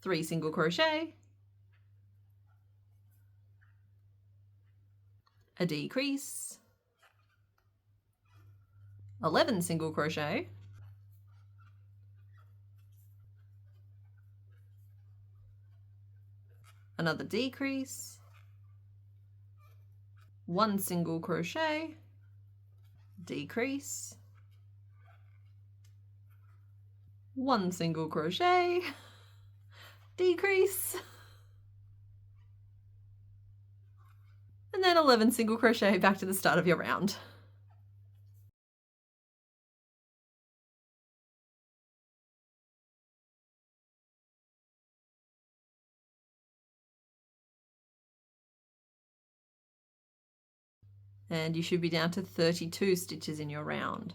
3 single crochet, a decrease, 11 single crochet, another decrease, 1 single crochet, decrease, 1 single crochet, decrease, and then 11 single crochet back to the start of your round. And you should be down to 32 stitches in your round.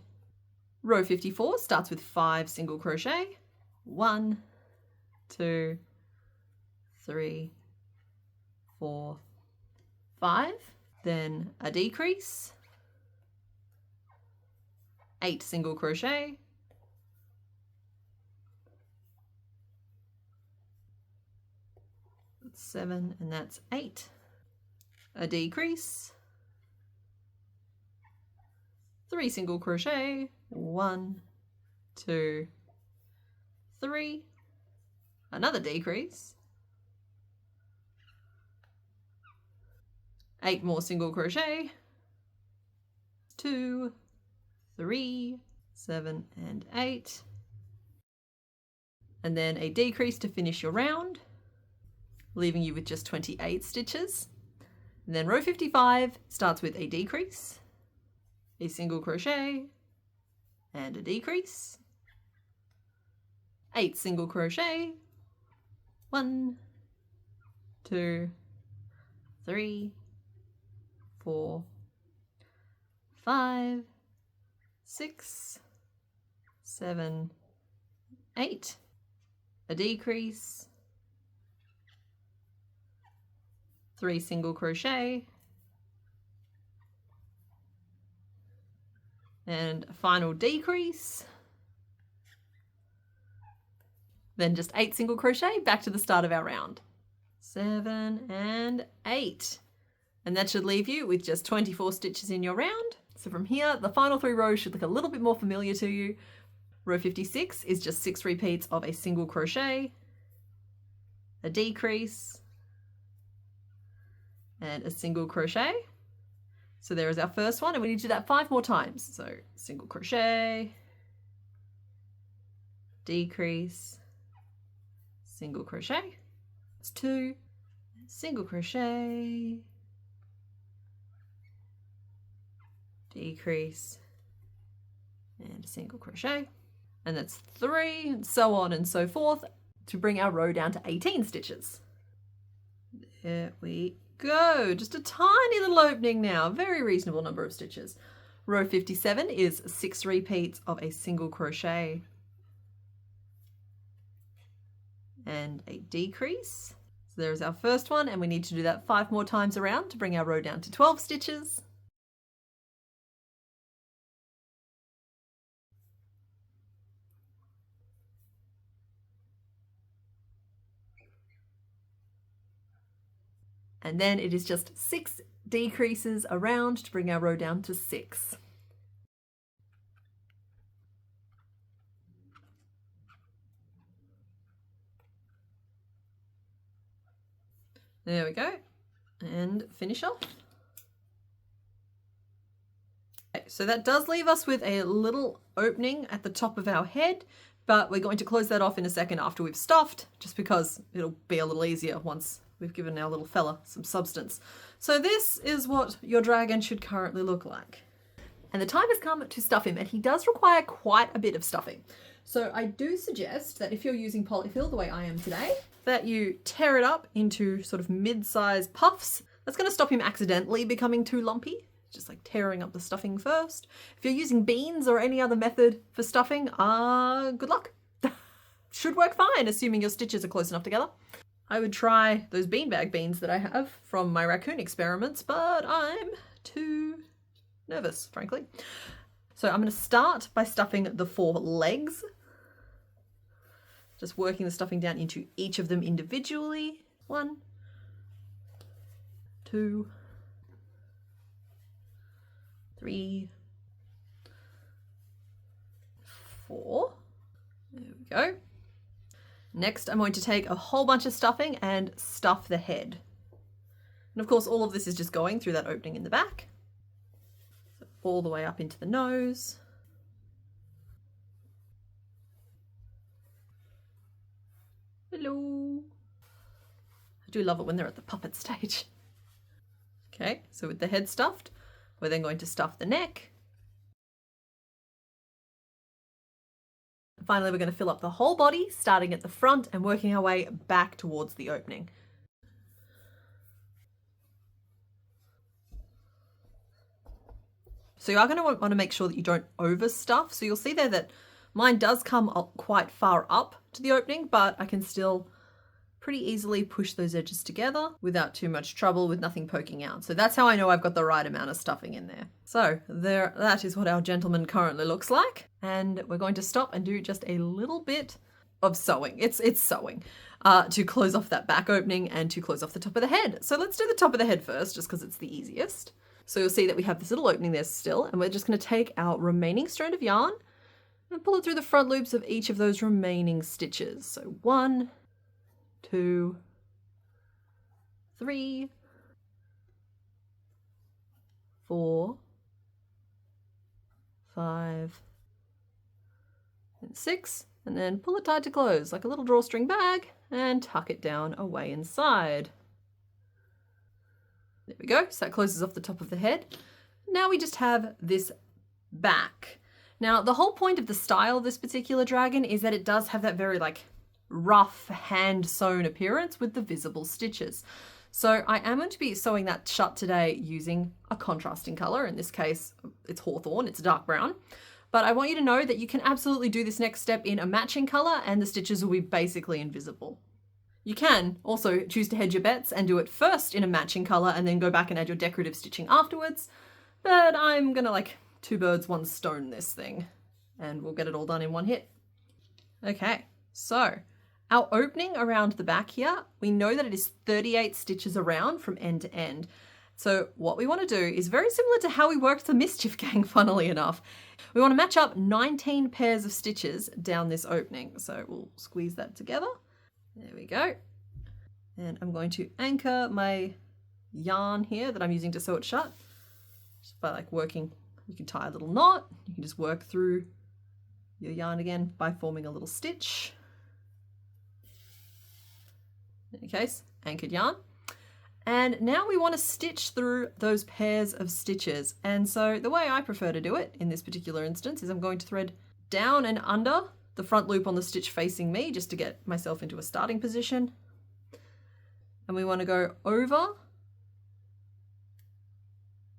Row 54 starts with 5 single crochet, 1, 2, 3, 4, 5, then a decrease, 8 single crochet, that's 7, and that's 8, a decrease, 3 single crochet, 1, 2, 3, another decrease, 8 more single crochet, 2, 3, 7, and 8, and then a decrease to finish your round, leaving you with just 28 stitches. And then row 55 starts with a decrease, a single crochet, and a decrease, 8 single crochet, 1, 2, 3, 4, 5, 6, 7, 8, a decrease, 3 single crochet, and a final decrease, then just 8 single crochet, back to the start of our round. 7 and 8. And that should leave you with just 24 stitches in your round. So from here, the final 3 rows should look a little bit more familiar to you. Row 56 is just 6 repeats of a single crochet, a decrease, and a single crochet. So there is our first one, and we need to do that 5 more times. So single crochet, decrease, single crochet. That's 2, single crochet, decrease, and a single crochet. And that's 3, and so on and so forth, to bring our row down to 18 stitches. There we go. Just a tiny little opening now. Very reasonable number of stitches. Row 57 is 6 repeats of a single crochet and a decrease. So there's our first one, and we need to do that 5 more times around to bring our row down to 12 stitches. And then it is just 6 decreases around to bring our row down to 6. There we go. And finish off. Okay, so that does leave us with a little opening at the top of our head, but we're going to close that off in a second after we've stuffed, just because it'll be a little easier once we've given our little fella some substance. So this is what your dragon should currently look like. And the time has come to stuff him, and he does require quite a bit of stuffing. So I do suggest that if you're using polyfill the way I am today, that you tear it up into sort of mid-size puffs. That's going to stop him accidentally becoming too lumpy. Just like tearing up the stuffing first. If you're using beans or any other method for stuffing, good luck. Should work fine, assuming your stitches are close enough together. I would try those beanbag beans that I have from my raccoon experiments, but I'm too nervous, frankly. So I'm going to start by stuffing the 4 legs. Just working the stuffing down into each of them individually. 1, 2, 3, 4. There we go. Next, I'm going to take a whole bunch of stuffing and stuff the head. And of course, all of this is just going through that opening in the back. So all the way up into the nose. Hello. I do love it when they're at the puppet stage. Okay, so with the head stuffed, we're then going to stuff the neck. Finally, we're going to fill up the whole body, starting at the front and working our way back towards the opening. So you are going to want to make sure that you don't overstuff. So you'll see there that mine does come up quite far up to the opening, but I can still pretty easily push those edges together without too much trouble, with nothing poking out. So that's how I know I've got the right amount of stuffing in there. So there, that is what our gentleman currently looks like. And we're going to stop and do just a little bit of sewing. It's sewing to close off that back opening and to close off the top of the head. So let's do the top of the head first, just because it's the easiest. So you'll see that we have this little opening there still, and we're just going to take our remaining strand of yarn and pull it through the front loops of each of those remaining stitches. So 1, 2, 3, 4, 5, and 6, and then pull it tight to close like a little drawstring bag and tuck it down away inside. There we go. So that closes off the top of the head. Now we just have this back. Now the whole point of the style of this particular dragon is that it does have that very like rough hand sewn appearance with the visible stitches. So I am going to be sewing that shut today using a contrasting color. In this case, it's hawthorn, it's dark brown. But I want you to know that you can absolutely do this next step in a matching color and the stitches will be basically invisible. You can also choose to hedge your bets and do it first in a matching color and then go back and add your decorative stitching afterwards. But I'm gonna like two birds, one stone this thing, and we'll get it all done in one hit. Okay, so our opening around the back here, we know that it is 38 stitches around from end to end. So what we want to do is very similar to how we worked the Mischief Gang, funnily enough. We want to match up 19 pairs of stitches down this opening. So we'll squeeze that together. There we go. And I'm going to anchor my yarn here that I'm using to sew it shut. Just by like working, you can tie a little knot. You can just work through your yarn again by forming a little stitch. In any case, anchored yarn. And now we want to stitch through those pairs of stitches. And so the way I prefer to do it in this particular instance is I'm going to thread down and under the front loop on the stitch facing me just to get myself into a starting position. And we want to go over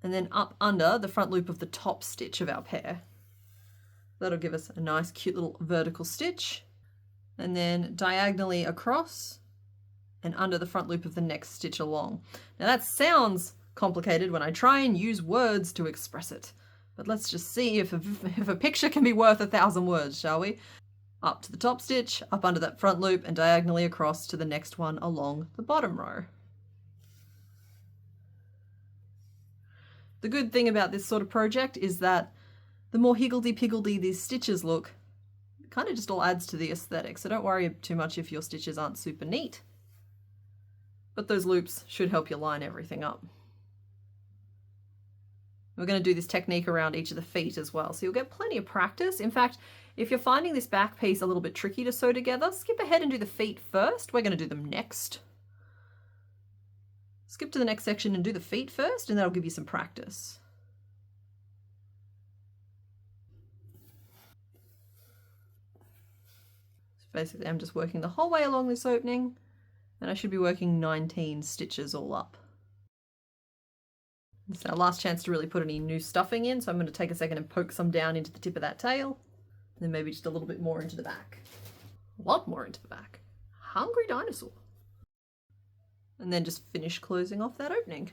and then up under the front loop of the top stitch of our pair. That'll give us a nice cute little vertical stitch. And then diagonally across and under the front loop of the next stitch along. Now that sounds complicated when I try and use words to express it, but let's just see if a picture can be worth 1,000 words, shall we? Up to the top stitch, up under that front loop, and diagonally across to the next one along the bottom row. The good thing about this sort of project is that the more higgledy-piggledy these stitches look, it kind of just all adds to the aesthetic, so don't worry too much if your stitches aren't super neat. But those loops should help you line everything up. We're going to do this technique around each of the feet as well, so you'll get plenty of practice. In fact, if you're finding this back piece a little bit tricky to sew together, skip ahead and do the feet first. We're going to do them next. Skip to the next section and do the feet first, and that'll give you some practice. So basically, I'm just working the whole way along this opening. And I should be working 19 stitches all up. It's our last chance to really put any new stuffing in, so I'm going to take a second and poke some down into the tip of that tail. And then maybe just a little bit more into the back. A lot more into the back. Hungry dinosaur. And then just finish closing off that opening.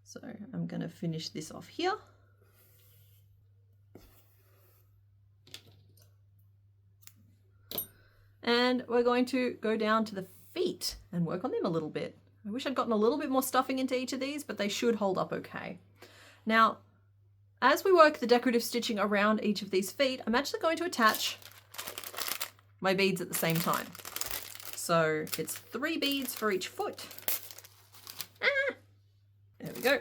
So I'm going to finish this off here. And we're going to go down to the feet and work on them a little bit. I wish I'd gotten a little bit more stuffing into each of these, but they should hold up okay. Now, as we work the decorative stitching around each of these feet, I'm actually going to attach my beads at the same time. So it's 3 beads for each foot. There we go.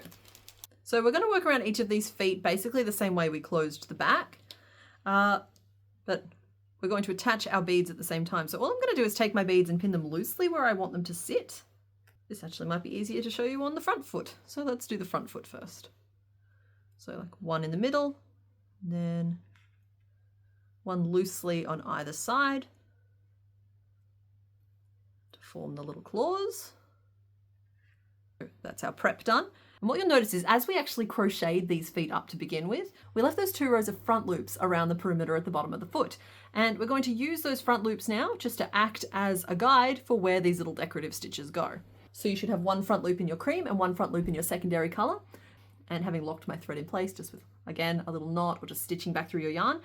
So we're going to work around each of these feet basically the same way we closed the back, but we're going to attach our beads at the same time. So all I'm going to do is take my beads and pin them loosely where I want them to sit. This actually might be easier to show you on the front foot. So let's do the front foot first. So like one in the middle, then one loosely on either side to form the little claws. That's our prep done. And what you'll notice is as we actually crocheted these feet up to begin with, we left those 2 rows of front loops around the perimeter at the bottom of the foot. And we're going to use those front loops now just to act as a guide for where these little decorative stitches go. So you should have 1 front loop in your cream and 1 front loop in your secondary color. And having locked my thread in place just with, again, a little knot or just stitching back through your yarn,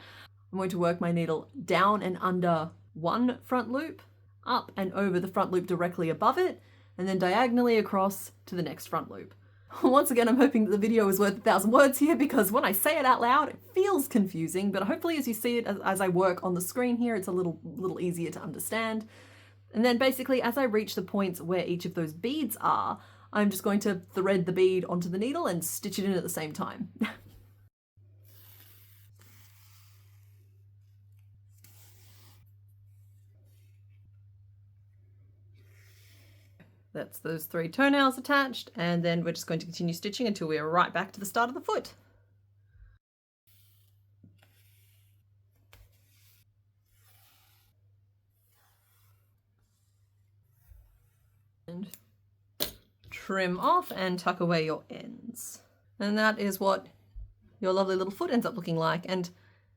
I'm going to work my needle down and under 1 front loop, up and over the front loop directly above it, and then diagonally across to the next front loop. Once again, I'm hoping that the video is worth 1,000 words here because when I say it out loud, it feels confusing, but hopefully as you see it as I work on the screen here, it's a little easier to understand. And then basically as I reach the points where each of those beads are, I'm just going to thread the bead onto the needle and stitch it in at the same time. That's those 3 toenails attached, and then we're just going to continue stitching until we are right back to the start of the foot. and trim off and tuck away your ends. And that is what your lovely little foot ends up looking like. And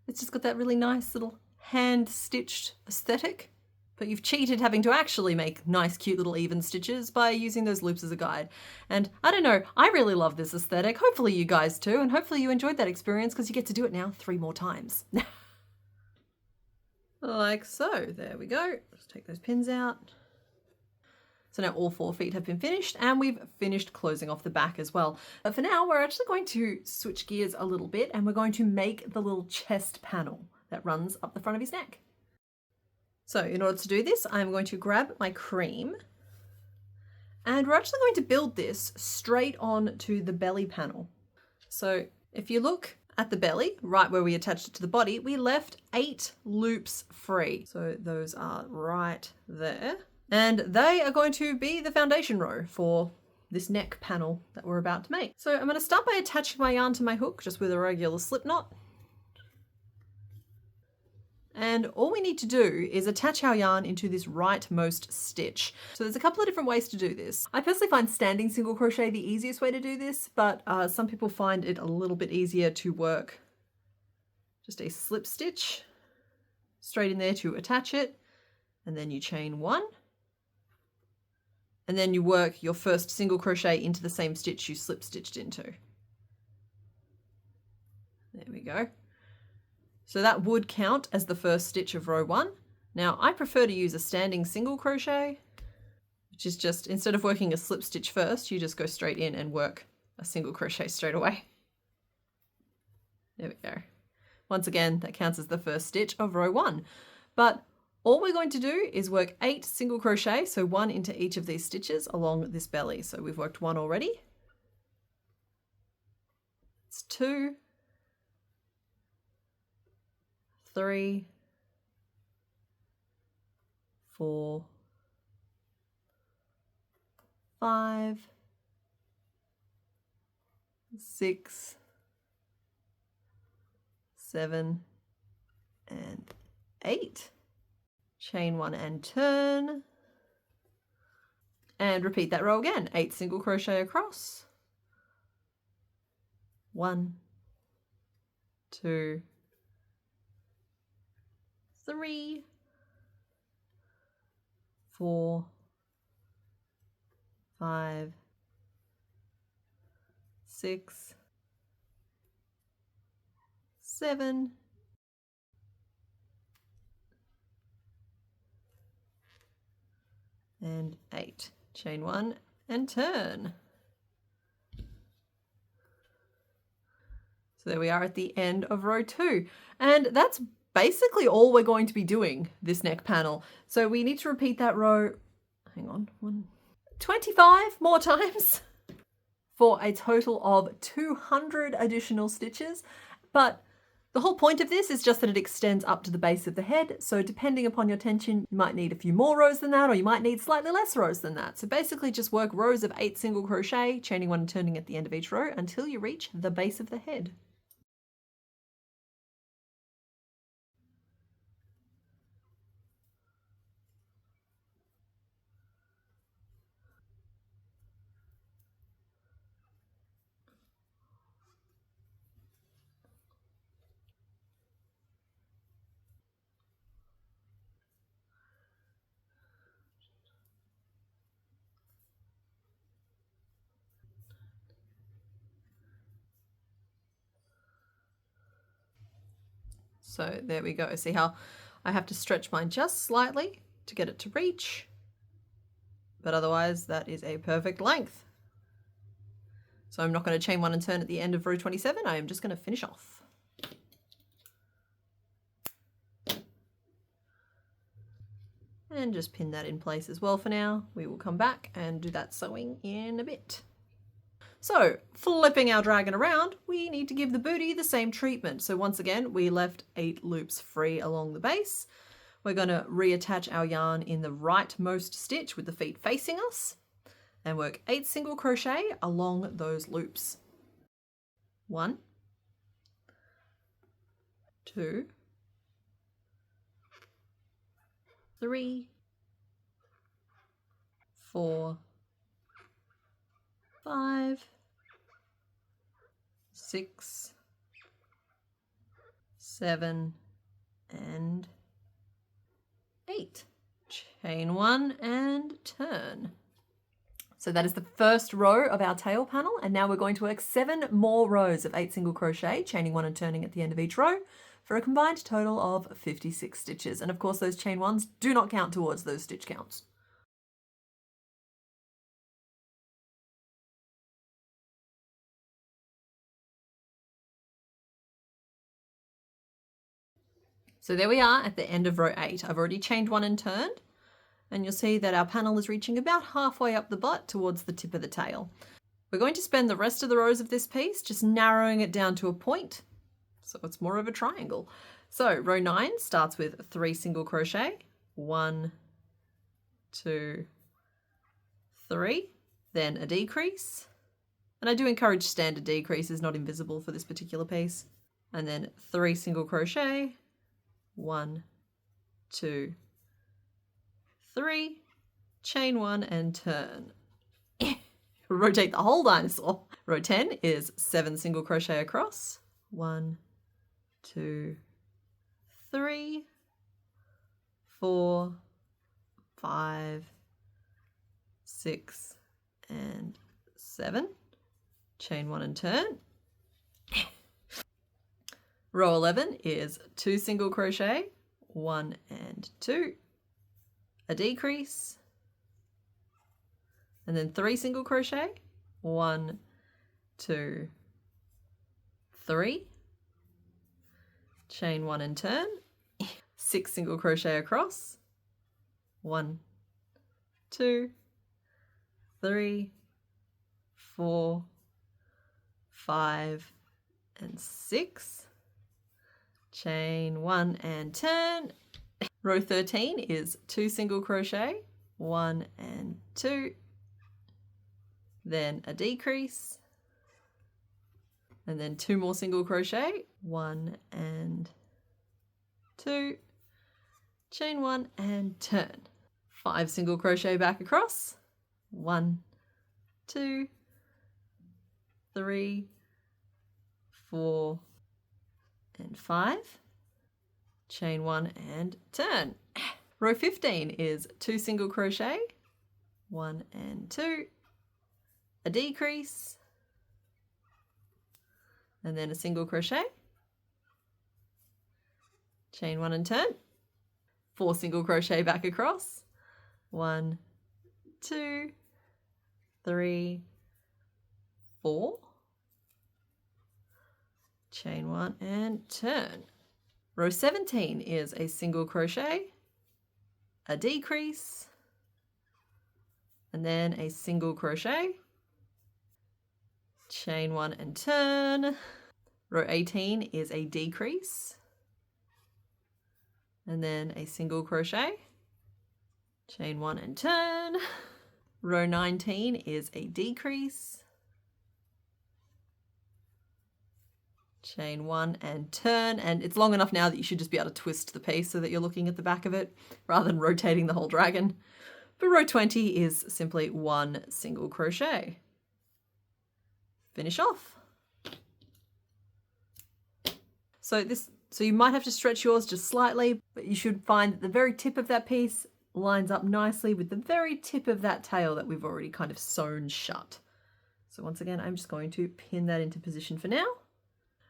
it's just got that really nice little hand-stitched aesthetic. But you've cheated having to actually make nice, cute little even stitches by using those loops as a guide. And I don't know, I really love this aesthetic. Hopefully you guys too, and hopefully you enjoyed that experience because you get to do it now 3 more times. Like so, there we go. Let's take those pins out. So now all 4 feet have been finished and we've finished closing off the back as well. But for now, we're actually going to switch gears a little bit and we're going to make the little chest panel that runs up the front of his neck. So in order to do this, I'm going to grab my cream and we're actually going to build this straight on to the belly panel. So if you look at the belly, right where we attached it to the body, we left 8 loops free. So those are right there. And they are going to be the foundation row for this neck panel that we're about to make. So I'm going to start by attaching my yarn to my hook just with a regular slip knot. And all we need to do is attach our yarn into this rightmost stitch. So there's a couple of different ways to do this. I personally find standing single crochet the easiest way to do this, but some people find it a little bit easier to work just a slip stitch straight in there to attach it, and then you chain 1, and then you work your first single crochet into the same stitch you slip stitched into. There we go. So that would count as the first stitch of row 1. Now I prefer to use a standing single crochet, which is just, instead of working a slip stitch first, you just go straight in and work a single crochet straight away. There we go. Once again, that counts as the first stitch of row 1. But all we're going to do is work 8 single crochet, so 1 into each of these stitches along this belly. So we've worked 1 already. It's 2, 3, 4, 5, 6, 7, and 8. Chain 1 and turn. And repeat that row again. 8 single crochet across. 1, 2, 3, 4, 5, 6, 7, and 8. Chain 1 and turn. So there we are at the end of row 2. And that's basically all we're going to be doing this neck panel. So we need to repeat that row, hang on, 25 more times for a total of 200 additional stitches. But the whole point of this is just that it extends up to the base of the head. So depending upon your tension, you might need a few more rows than that, or you might need slightly less rows than that. So basically just work rows of 8 single crochet, chaining 1 and turning at the end of each row until you reach the base of the head. So there we go. See how I have to stretch mine just slightly to get it to reach, but otherwise that is a perfect length. So I'm not going to chain 1 and turn at the end of row 27. I am just going to finish off. And just pin that in place as well for now. We will come back and do that sewing in a bit. So flipping our dragon around, we need to give the booty the same treatment. So once again, we left 8 loops free along the base. We're going to reattach our yarn in the rightmost stitch with the feet facing us and work 8 single crochet along those loops. 1, 2, 3, 4, 5, 6, 7, and 8. Chain 1 and turn. So that is the first row of our tail panel, and now we're going to work 7 more rows of 8 single crochet, chaining 1 and turning at the end of each row, for a combined total of 56 stitches. And of course those chain 1s do not count towards those stitch counts. So there we are at the end of row 8. I've already chained 1 and turned, and you'll see that our panel is reaching about halfway up the butt towards the tip of the tail. We're going to spend the rest of the rows of this piece just narrowing it down to a point, so it's more of a triangle. So row 9 starts with 3 single crochet, 1, 2, 3, then a decrease, and I do encourage standard decreases, not invisible for this particular piece, and then 3 single crochet, 1, 2, 3, chain 1 and turn. Rotate the whole dinosaur. Row 10 is 7 single crochet across, 1, 2, 3, 4, 5, 6, and 7. Chain 1 and turn. Row 11 is 2 single crochet, 1 and 2, a decrease, and then 3 single crochet, 1, 2, 3, chain 1 and turn, 6 single crochet across, 1, 2, 3, 4, 5, and 6, chain 1 and turn. Row 13 is 2 single crochet, 1 and 2, then a decrease, and then 2 more single crochet, 1 and 2, chain 1 and turn. 5 single crochet back across, 1, 2, 3, 4, and 5, chain 1 and turn. Row 15 is 2 single crochet, 1 and 2, a decrease, and then a single crochet, chain 1 and turn, 4 single crochet back across, 1, 2, 3, 4, chain 1 and turn. Row 17 is a single crochet, a decrease, and then a single crochet, chain 1 and turn. Row 18 is a decrease, and then a single crochet, chain 1 and turn. Row 19 is a decrease, chain 1 and turn, and it's long enough now that you should just be able to twist the piece so that you're looking at the back of it rather than rotating the whole dragon. But row 20 is simply 1 single crochet. Finish off. So you might have to stretch yours just slightly, but you should find that the very tip of that piece lines up nicely with the very tip of that tail that we've already kind of sewn shut. So once again, I'm just going to pin that into position for now.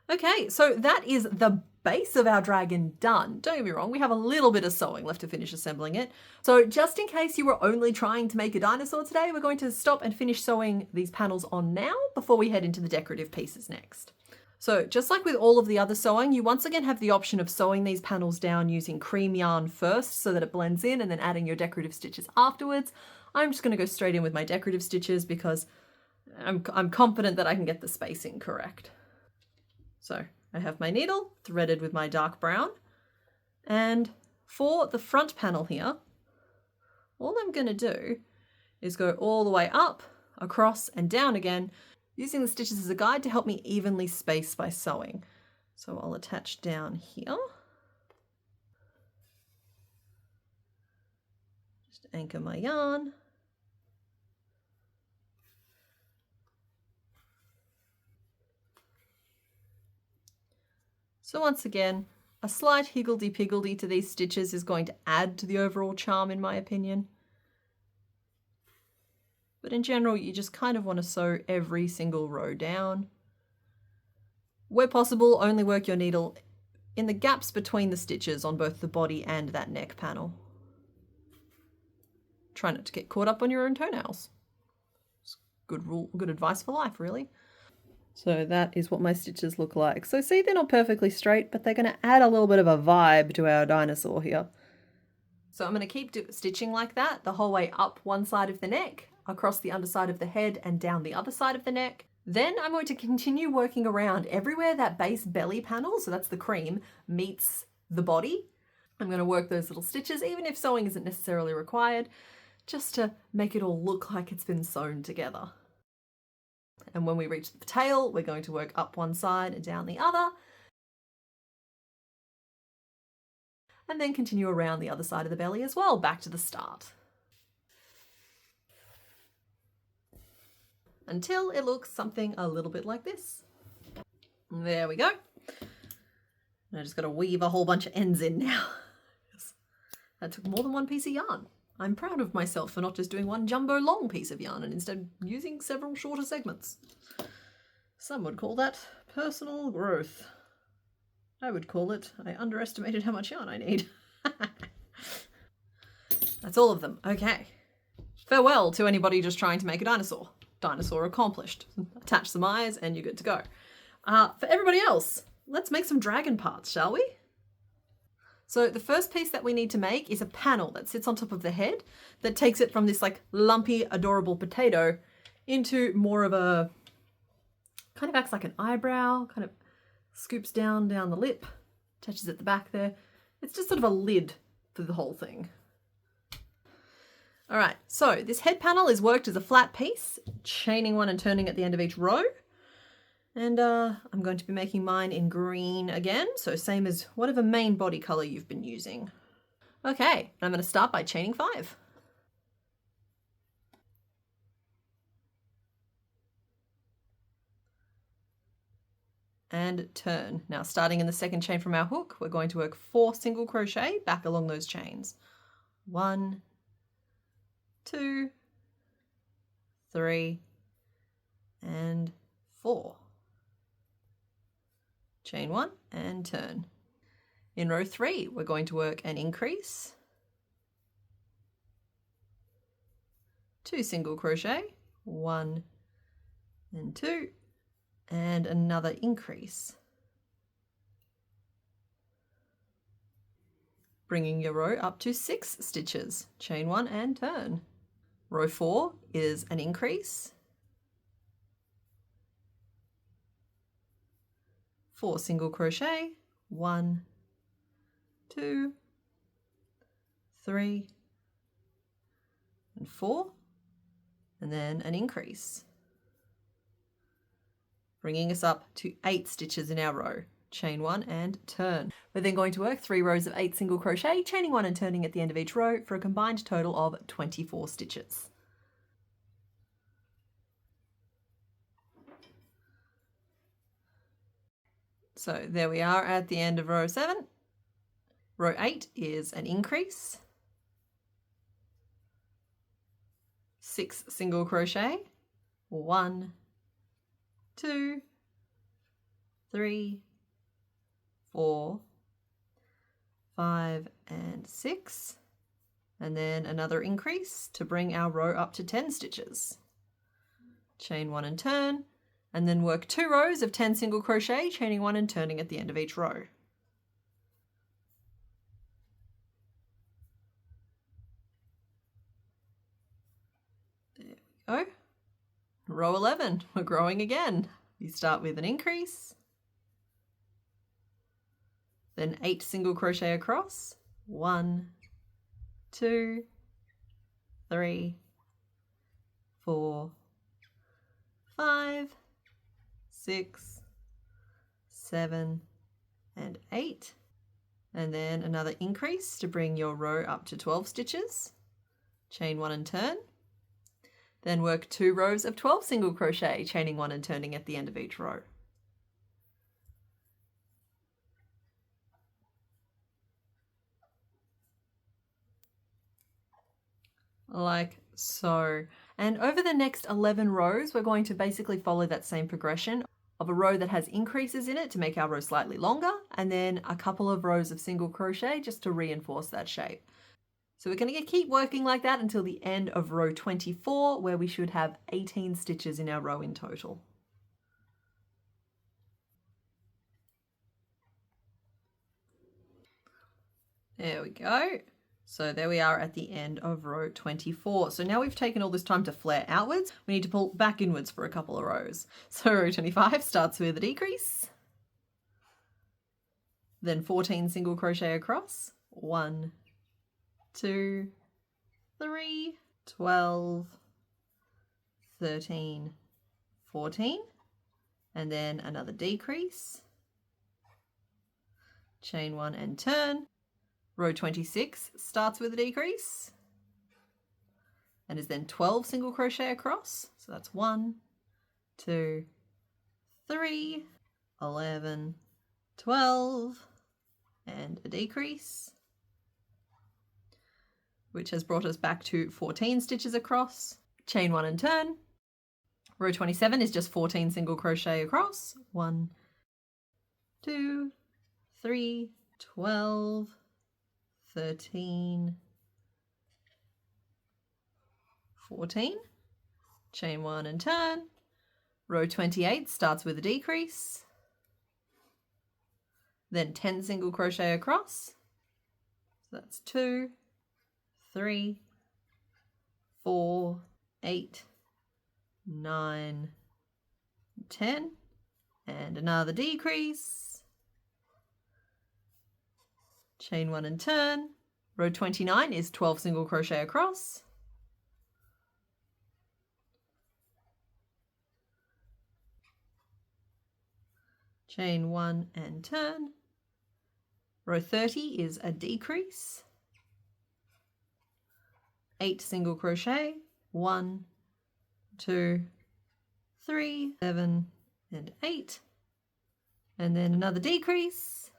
Okay, so that is the base of our dragon done. Don't get me wrong, we have a little bit of sewing left to finish assembling it. So just in case you were only trying to make a dinosaur today, we're going to stop and finish sewing these panels on now before we head into the decorative pieces next. So just like with all of the other sewing, you once again have the option of sewing these panels down using cream yarn first so that it blends in, and then adding your decorative stitches afterwards. I'm just going to go straight in with my decorative stitches because I'm confident that I can get the spacing correct. So I have my needle threaded with my dark brown, and for the front panel here, all I'm going to do is go all the way up, across and down again, using the stitches as a guide to help me evenly space my sewing. So I'll attach down here. Just anchor my yarn. So once again, a slight higgledy-piggledy to these stitches is going to add to the overall charm, in my opinion. But in general, you just kind of want to sew every single row down. Where possible, only work your needle in the gaps between the stitches on both the body and that neck panel. Try not to get caught up on your own toenails. It's good advice for life, really. So that is what my stitches look like. So see, they're not perfectly straight, but they're going to add a little bit of a vibe to our dinosaur here. So I'm going to keep stitching like that the whole way up one side of the neck, across the underside of the head and down the other side of the neck. Then I'm going to continue working around everywhere that base belly panel, so that's the cream, meets the body. I'm going to work those little stitches, even if sewing isn't necessarily required, just to make it all look like it's been sewn together. And when we reach the tail, we're going to work up one side and down the other. And then continue around the other side of the belly as well, back to the start. Until it looks something a little bit like this. There we go. And I just got to weave a whole bunch of ends in now. That took more than one piece of yarn. I'm proud of myself for not just doing one jumbo long piece of yarn and instead using several shorter segments. Some would call that personal growth. I would call it I underestimated how much yarn I need. That's all of them. Okay. Farewell to anybody just trying to make a dinosaur. Dinosaur accomplished. Attach some eyes and you're good to go. For everybody else, let's make some dragon parts, shall we? So the first piece that we need to make is a panel that sits on top of the head that takes it from this like lumpy, adorable potato into more of a, kind of acts like an eyebrow, kind of scoops down the lip, attaches at the back there. It's just sort of a lid for the whole thing. All right, so this head panel is worked as a flat piece, chaining one and turning at the end of each row. And I'm going to be making mine in green again, so same as whatever main body color you've been using. Okay, I'm going to start by chaining 5. And turn. Now starting in the second chain from our hook, we're going to work 4 single crochet back along those chains. 1, 2, 3, and 4. Chain 1 and turn. In row 3, we're going to work an increase, 2 single crochet, 1 and 2, and another increase. Bringing your row up to 6 stitches, chain 1 and turn. Row 4 is an increase, 4 single crochet, 1, 2, 3, and 4, and then an increase, bringing us up to 8 stitches in our row. Chain 1 and turn. We're then going to work 3 rows of 8 single crochet, chaining 1 and turning at the end of each row for a combined total of 24 stitches. So there we are at the end of row 7. Row 8 is an increase, 6 single crochet, 1, 2, 3, 4, 5, and 6, and then another increase to bring our row up to 10 stitches. Chain 1 and turn, and then work 2 rows of 10 single crochet, chaining 1 and turning at the end of each row. There we go. Row 11, we're growing again. You start with an increase, then 8 single crochet across, 1, 2, 3, 4, 5, 6, 7, and 8, and then another increase to bring your row up to 12 stitches, chain 1 and turn, then work 2 rows of 12 single crochet, chaining 1 and turning at the end of each row. like so. And over the next 11 rows, we're going to basically follow that same progression of a row that has increases in it to make our row slightly longer, and then a couple of rows of single crochet just to reinforce that shape. So we're going to keep working like that until the end of row 24, where we should have 18 stitches in our row in total. There we go. So there we are at the end of row 24. So now we've taken all this time to flare outwards. We need to pull back inwards for a couple of rows. So row 25 starts with a decrease, then 14 single crochet across, 1, 2, 3, 12, 13, 14, and then another decrease, chain 1 and turn. Row 26 starts with a decrease and is then 12 single crochet across. So that's 1, 2, 3, 11, 12, and a decrease, which has brought us back to 14 stitches across, chain 1 and turn. Row 27 is just 14 single crochet across, 1, 2, 3, 12, 13, 14, chain 1 and turn. Row 28 starts with a decrease, then 10 single crochet across. So that's 2, 3, 4, 8, 9, 10, and another decrease, chain 1 and turn. Row 29 is 12 single crochet across, chain 1 and turn. Row 30 is a decrease, 8 single crochet, 1, 2, 3, 7, and 8, and then another decrease,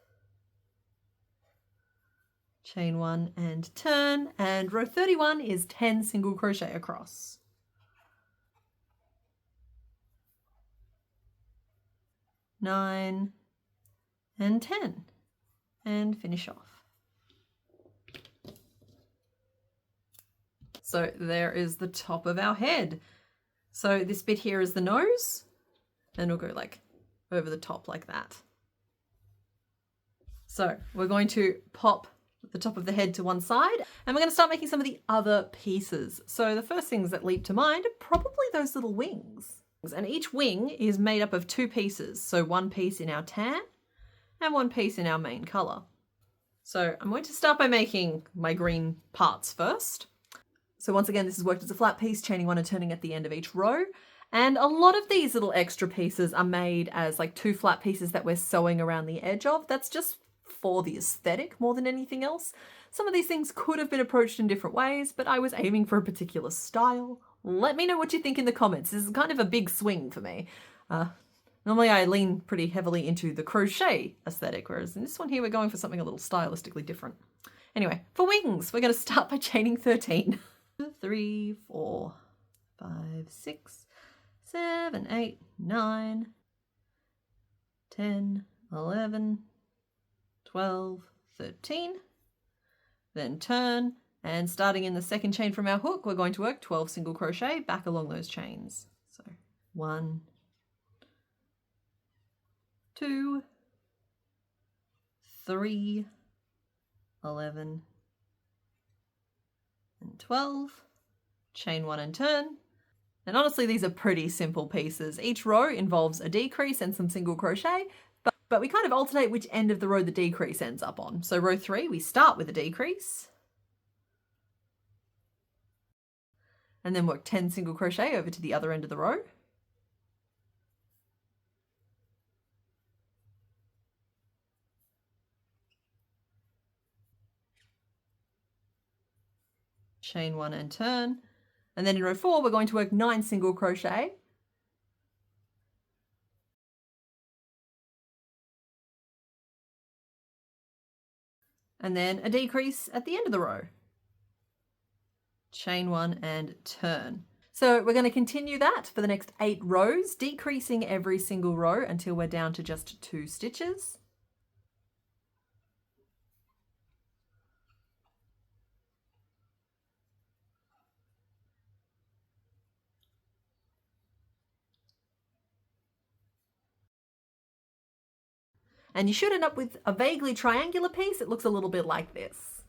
chain 1 and turn, and row 31 is 10 single crochet across. Nine and 10, and finish off. So there is the top of our head. So this bit here is the nose, and we'll go like over the top like that. So we're going to pop the top of the head to one side, and we're going to start making some of the other pieces. So the first things that leap to mind are probably those little wings. And each wing is made up of 2 pieces. So one piece in our tan and one piece in our main color. So I'm going to start by making my green parts first. So once again, this is worked as a flat piece, chaining 1 and turning at the end of each row. And a lot of these little extra pieces are made as like 2 flat pieces that we're sewing around the edge of. That's just for the aesthetic more than anything else. Some of these things could have been approached in different ways, but I was aiming for a particular style. Let me know what you think in the comments. This is kind of a big swing for me. Normally I lean pretty heavily into the crochet aesthetic, whereas in this one here we're going for something a little stylistically different. Anyway, for wings, we're going to start by chaining 13. 3, 4, 5, 6, 7, 8, 9, 10, 11, 12, 13. Then turn, and starting in the second chain from our hook, we're going to work 12 single crochet back along those chains. So 1, 2, 3, 11, and 12, chain 1 and turn. And honestly, these are pretty simple pieces. Each row involves a decrease and some single crochet, but we kind of alternate which end of the row the decrease ends up on. So row 3, we start with a decrease, and then work 10 single crochet over to the other end of the row. Chain 1 and turn. And then in row 4, we're going to work 9 single crochet. And then a decrease at the end of the row. chain 1 and turn. So we're going to continue that for the next 8 rows, decreasing every single row until we're down to just 2 stitches. And you should end up with a vaguely triangular piece. It looks a little bit like this.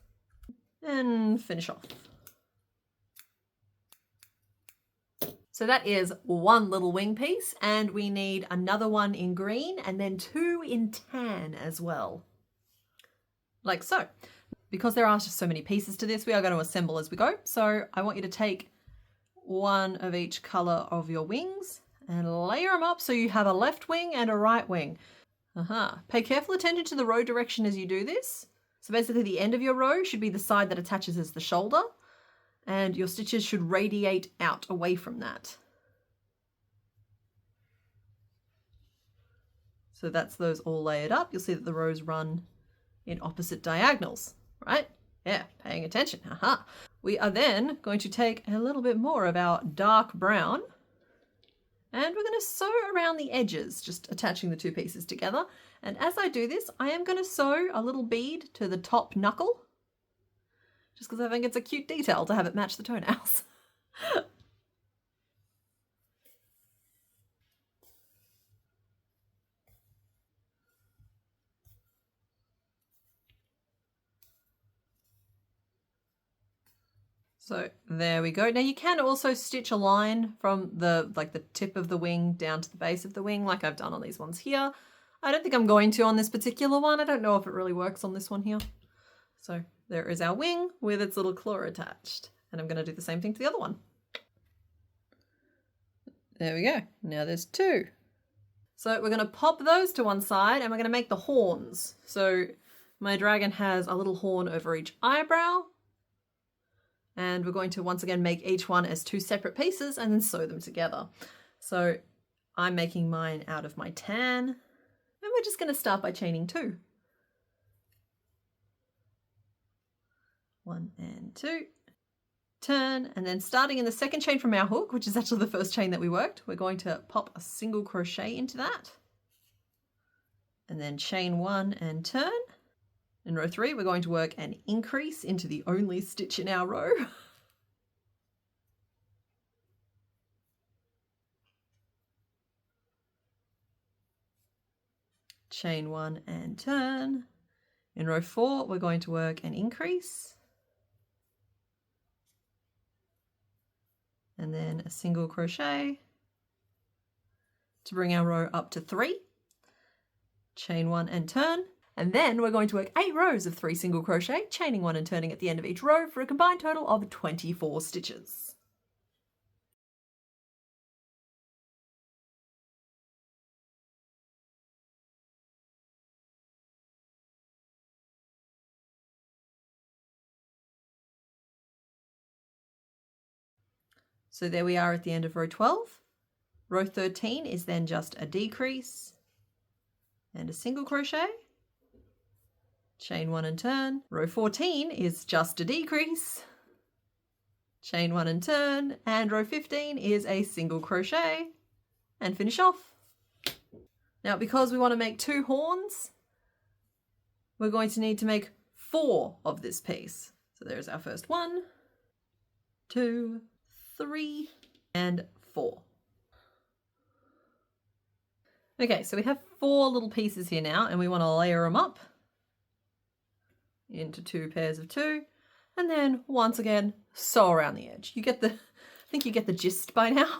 And finish off. So that is one little wing piece, and we need another one in green and then 2 in tan as well. Like so. Because there are just so many pieces to this, we are going to assemble as we go. So I want you to take one of each color of your wings and layer them up so you have a left wing and a right wing. Pay careful attention to the row direction as you do this. So basically the end of your row should be the side that attaches as the shoulder, and your stitches should radiate out away from that. So that's those all layered up. You'll see that the rows run in opposite diagonals, right? Yeah, paying attention. We are then going to take a little bit more of our dark brown, and we're going to sew around the edges, just attaching the 2 pieces together. And as I do this, I am going to sew a little bead to the top knuckle, just because I think it's a cute detail to have it match the toenails. So there we go. Now you can also stitch a line from the tip of the wing down to the base of the wing, like I've done on these ones here. I don't think I'm going to on this particular one. I don't know if it really works on this one here. So there is our wing with its little claw attached. And I'm going to do the same thing to the other one. There we go. Now there's 2. So we're going to pop those to one side and we're going to make the horns. So my dragon has a little horn over each eyebrow. And we're going to once again make each one as 2 separate pieces and then sew them together. So I'm making mine out of my tan, and we're just going to start by chaining 2. 1 and 2, turn, and then starting in the second chain from our hook, which is actually the first chain that we worked, we're going to pop a single crochet into that, and then chain 1 and turn. In row 3, we're going to work an increase into the only stitch in our row. Chain 1 and turn. In row 4, we're going to work an increase. And then a single crochet to bring our row up to 3. Chain 1 and turn. And then we're going to work 8 rows of 3 single crochet, chaining 1 and turning at the end of each row for a combined total of 24 stitches. So there we are at the end of row 12. Row 13 is then just a decrease and a single crochet. Chain 1 and turn. Row 14 is just a decrease, chain 1 and turn, and row 15 is a single crochet and finish off. Now because we want to make 2 horns, we're going to need to make 4 of this piece. So there's our first 1, 2, 3, and 4. Okay, so we have 4 little pieces here now, and we want to layer them up into 2 pairs of 2, and then once again sew around the edge. You get the, I think you get the gist by now.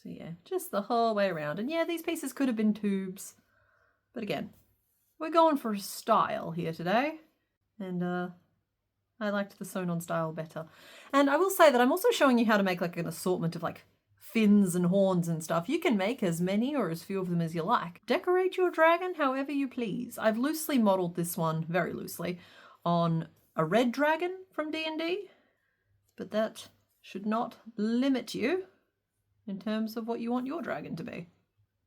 So yeah, just the whole way around. And yeah, these pieces could have been tubes, but again, we're going for a style here today, and I liked the sewn on style better. And I will say that I'm also showing you how to make like an assortment of like fins and horns and stuff. You can make as many or as few of them as you like. Decorate your dragon however you please. I've loosely modeled this one, very loosely, on a red dragon from D&D, but that should not limit you in terms of what you want your dragon to be.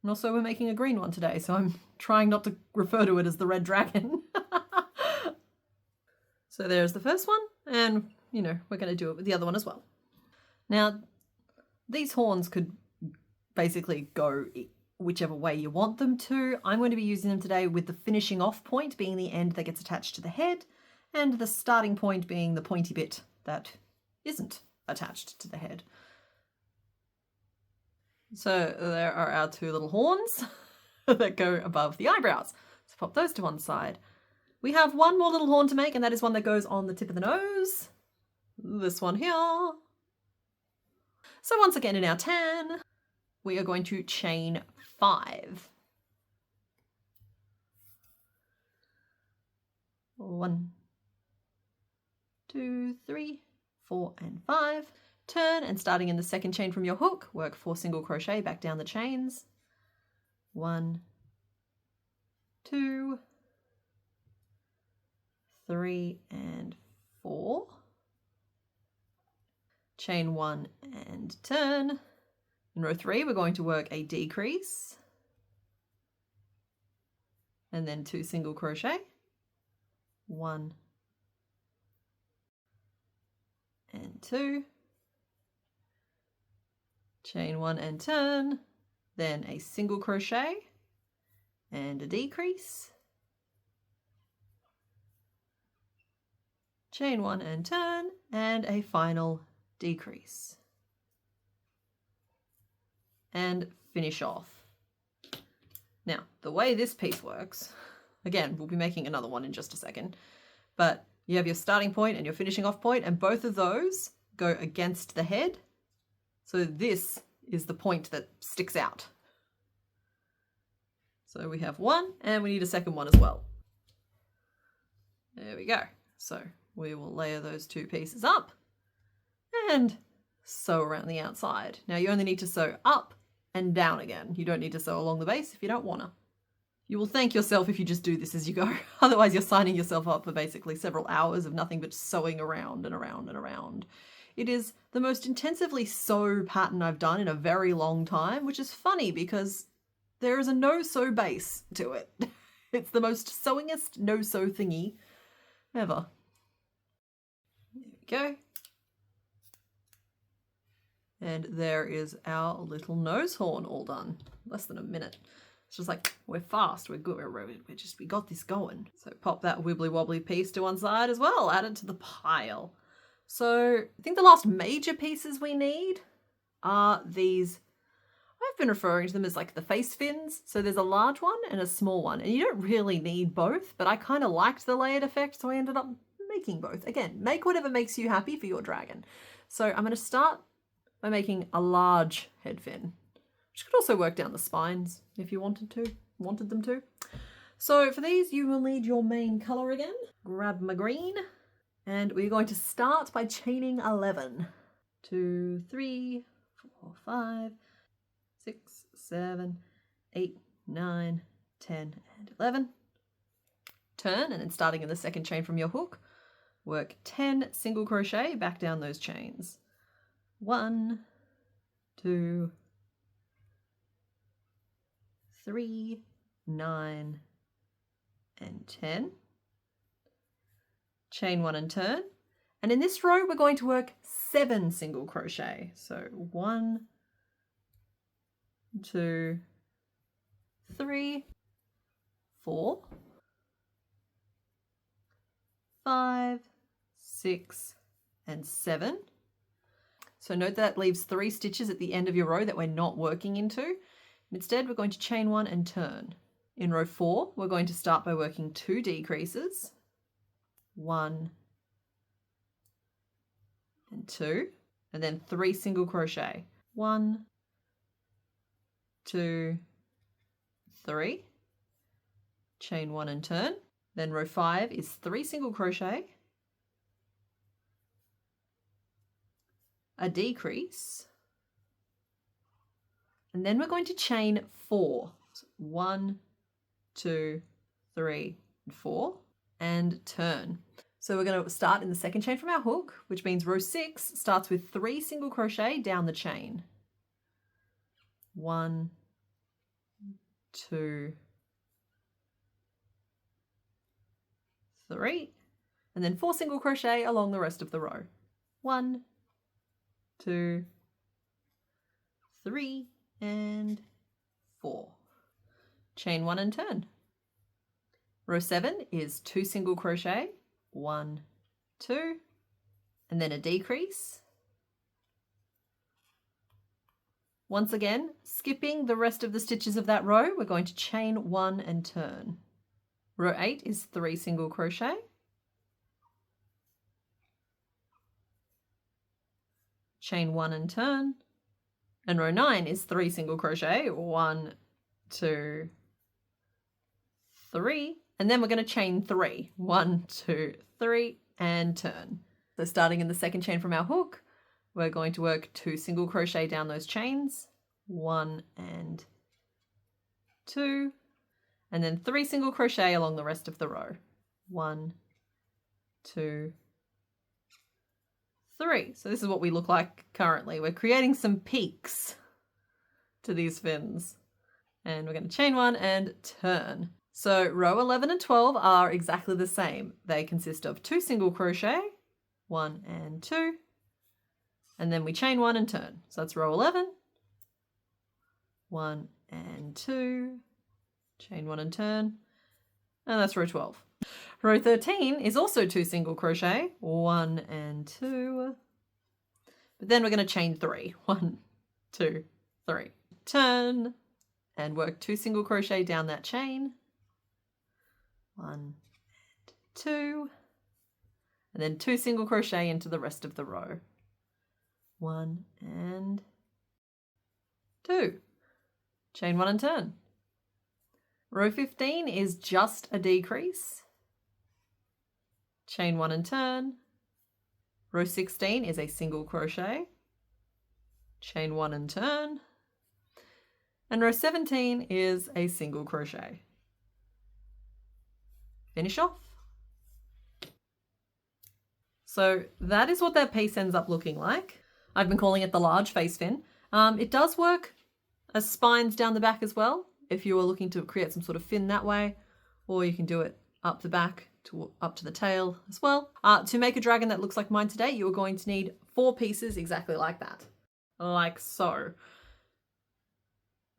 And also we're making a green one today, so I'm trying not to refer to it as the red dragon. So there's the first one, and you know, we're going to do it with the other one as well. Now, these horns could basically go whichever way you want them to. I'm going to be using them today with the finishing off point being the end that gets attached to the head, and the starting point being the pointy bit that isn't attached to the head. So there are our two little horns that go above the eyebrows. So pop those to one side. We have one more little horn to make, and that is one that goes on the tip of the nose. This one here. So once again in our 10, we are going to chain 5. 1, 2, 3, 4, and 5. Turn, and starting in the second chain from your hook, work 4 single crochet back down the chains. 1, 2, 3, and 4. Chain 1 and turn. In row 3, we're going to work a decrease and then 2 single crochet. 1 and 2. Chain 1 and turn, then a single crochet and a decrease. Chain 1 and turn, and a final decrease. And finish off. Now, the way this piece works, again, we'll be making another one in just a second, but you have your starting point and your finishing off point, and both of those go against the head. So this is the point that sticks out. So we have one, and we need a second one as well. There we go. So we will layer those two pieces up and sew around the outside. Now you only need to sew up and down again. You don't need to sew along the base if you don't want to. You will thank yourself if you just do this as you go. Otherwise you're signing yourself up for basically several hours of nothing but sewing around and around and around. It is the most intensively sew pattern I've done in a very long time, which is funny because there is a no-sew base to it. It's the most sewingest no-sew thingy ever. There we go. And there is our little nose horn all done. Less than a minute. It's just like, we're fast, we're good, we got this going. So pop that wibbly wobbly piece to one side as well, add it to the pile. So I think the last major pieces we need are these, I've been referring to them as like the face fins. So there's a large one and a small one, and you don't really need both, but I kind of liked the layered effect, so I ended up making both. Again, make whatever makes you happy for your dragon. So I'm going to start by making a large head fin, which could also work down the spines if you wanted them to. So for these, you will need your main color again. Grab my green. And we're going to start by chaining 11. 2, 3, 4, 5, 6, 7, 8, 9, 10, and 11. Turn, and then starting in the second chain from your hook, work 10 single crochet back down those chains. 1, 2, 3, 9, and 10. Chain 1 and turn, and in this row we're going to work 7 single crochet. So 1, 2, 3, 4, 5, 6, and 7. So note that leaves 3 stitches at the end of your row that we're not working into. Instead, we're going to chain 1 and turn. In row 4, we're going to start by working 2 decreases. 1 and 2, and then 3 single crochet. 1, 2, 3, chain 1 and turn. Then row 5 is 3 single crochet, a decrease, and then we're going to chain 4. So 1, 2, 3, and 4, and turn. So we're going to start in the second chain from our hook, which means row 6 starts with 3 single crochet down the chain. 1, 2, 3, and then 4 single crochet along the rest of the row. 1, 2, 3, and 4. Chain 1 and turn. Row 7 is 2 single crochet, 1, 2, and then a decrease. Once again, skipping the rest of the stitches of that row, we're going to chain 1 and turn. Row 8 is 3 single crochet, chain 1 and turn, and row 9 is 3 single crochet, 1, 2, 3, and then we're going to chain 3, 1, 2, 3, and turn. So starting in the second chain from our hook, we're going to work 2 single crochet down those chains, 1 and 2, and then 3 single crochet along the rest of the row, 1, 2, 3. So this is what we look like currently. We're creating some peaks to these fins, and we're going to chain 1 and turn. So row 11 and 12 are exactly the same. They consist of 2 single crochet, 1 and 2, and then we chain 1 and turn. So that's row 11, 1 and 2, chain 1 and turn, and that's row 12. Row 13 is also 2 single crochet, 1 and 2, but then we're going to chain 3, 1, 2, 3, turn, and work 2 single crochet down that chain, 1 and 2, and then 2 single crochet into the rest of the row, 1 and 2, chain 1 and turn. Row 15 is just a decrease, chain 1 and turn. Row 16 is a single crochet, chain 1 and turn, and row 17 is a single crochet. Finish off. So that is what that piece ends up looking like. I've been calling it the large face fin. It does work as spines down the back as well, if you are looking to create some sort of fin that way, or you can do it up the back to up to the tail as well. To make a dragon that looks like mine today, you are going to need 4 pieces exactly like that, like so,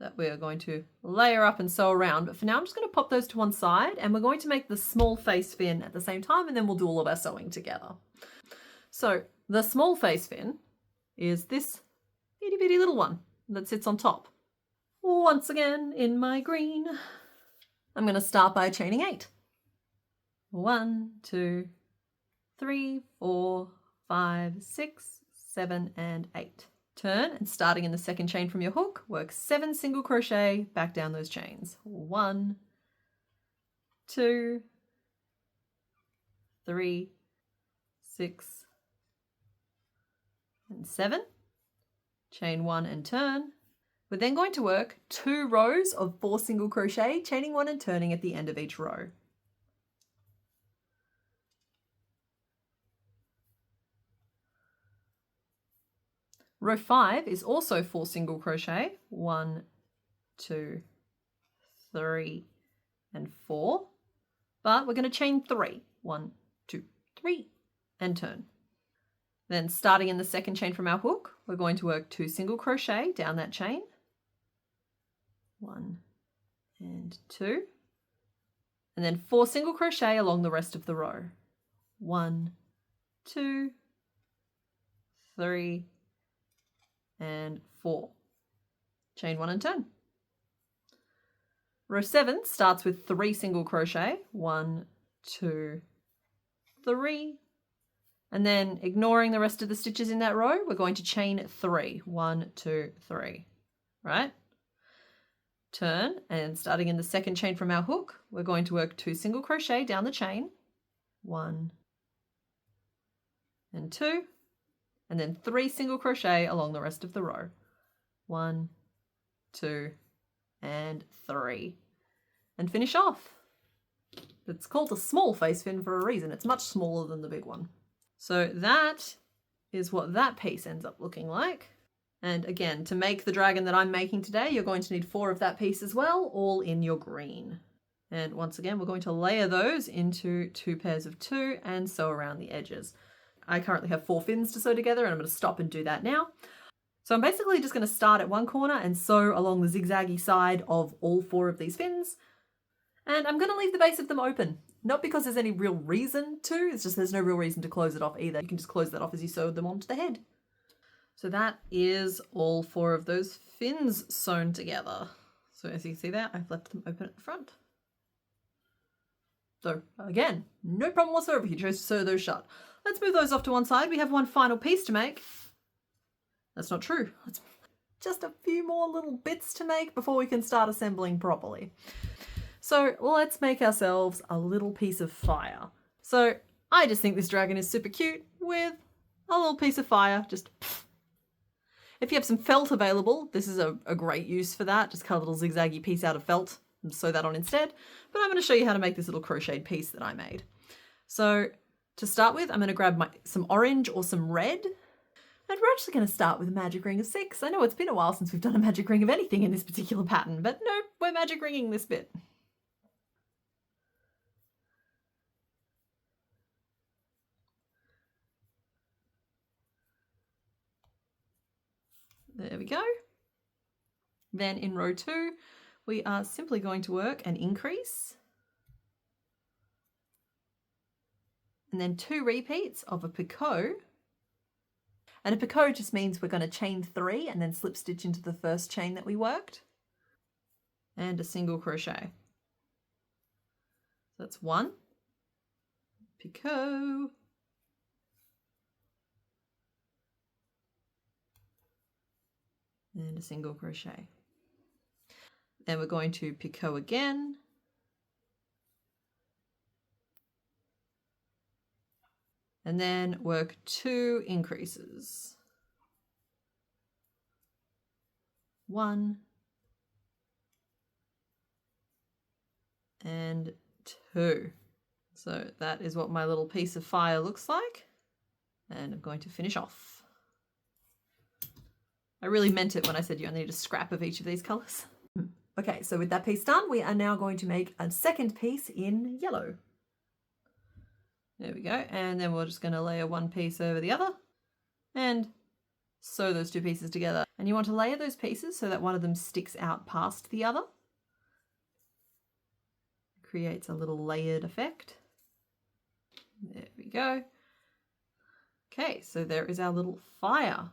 that we are going to layer up and sew around. But for now, I'm just going to pop those to one side, and we're going to make the small face fin at the same time, and then we'll do all of our sewing together. So the small face fin is this itty bitty little one that sits on top. Once again in my green, I'm going to start by chaining 8. 1, 2, 3, 4, 5, 6, 7, and 8. Turn, and starting in the second chain from your hook, work 7 single crochet back down those chains. 1, 2, 3, 6, and 7. Chain 1 and turn. We're then going to work 2 rows of 4 single crochet, chaining 1 and turning at the end of each row. Row 5 is also 4 single crochet, 1, 2, 3, and 4, but we're going to chain 3, 1, 2, 3, and turn. Then starting in the second chain from our hook, we're going to work 2 single crochet down that chain, 1 and 2, and then 4 single crochet along the rest of the row, 1, 2, 3, and 4. Chain 1 and turn. Row 7 starts with 3 single crochet, 1, 2, 3, and then ignoring the rest of the stitches in that row, we're going to chain 3, 1, 2, 3, right? Turn, and starting in the second chain from our hook, we're going to work 2 single crochet down the chain, 1 and 2, and then 3 single crochet along the rest of the row, 1, 2, and 3, and finish off. It's called a small face fin for a reason. It's much smaller than the big one. So that is what that piece ends up looking like. And again, to make the dragon that I'm making today, you're going to need 4 of that piece as well, all in your green. And once again, we're going to layer those into 2 pairs of 2 and sew around the edges. I currently have 4 fins to sew together, and I'm going to stop and do that now. So I'm basically just going to start at one corner and sew along the zigzaggy side of all 4 of these fins. And I'm going to leave the base of them open. Not because there's any real reason to, it's just there's no real reason to close it off either. You can just close that off as you sew them onto the head. So that is all 4 of those fins sewn together. So as you can see there, I've left them open at the front. So again, no problem whatsoever if you chose to sew those shut. Let's move those off to one side. We have one final piece to make. That's not true. It's just a few more little bits to make before we can start assembling properly. So let's make ourselves a little piece of fire. So I just think this dragon is super cute with a little piece of fire. Just if you have some felt available, this is a great use for that. Just cut a little zigzaggy piece out of felt and sew that on instead. But I'm going to show you how to make this little crocheted piece that I made. So to start with, I'm going to grab some orange or some red. And we're actually going to start with a magic ring of 6. I know it's been a while since we've done a magic ring of anything in this particular pattern, but no, we're magic ringing this bit. There we go. Then in row 2, we are simply going to work an increase. And then 2 repeats of a picot. And a picot just means we're going to chain 3 and then slip stitch into the first chain that we worked. And a single crochet. So that's 1 picot. And a single crochet. Then we're going to picot again. And then work 2 increases. 1 and 2. So that is what my little piece of fire looks like. And I'm going to finish off. I really meant it when I said you only need a scrap of each of these colours. Okay, so with that piece done, we are now going to make a second piece in yellow. There we go. And then we're just going to layer one piece over the other and sew those 2 pieces together. And you want to layer those pieces so that one of them sticks out past the other. Creates a little layered effect. There we go. Okay, so there is our little fire.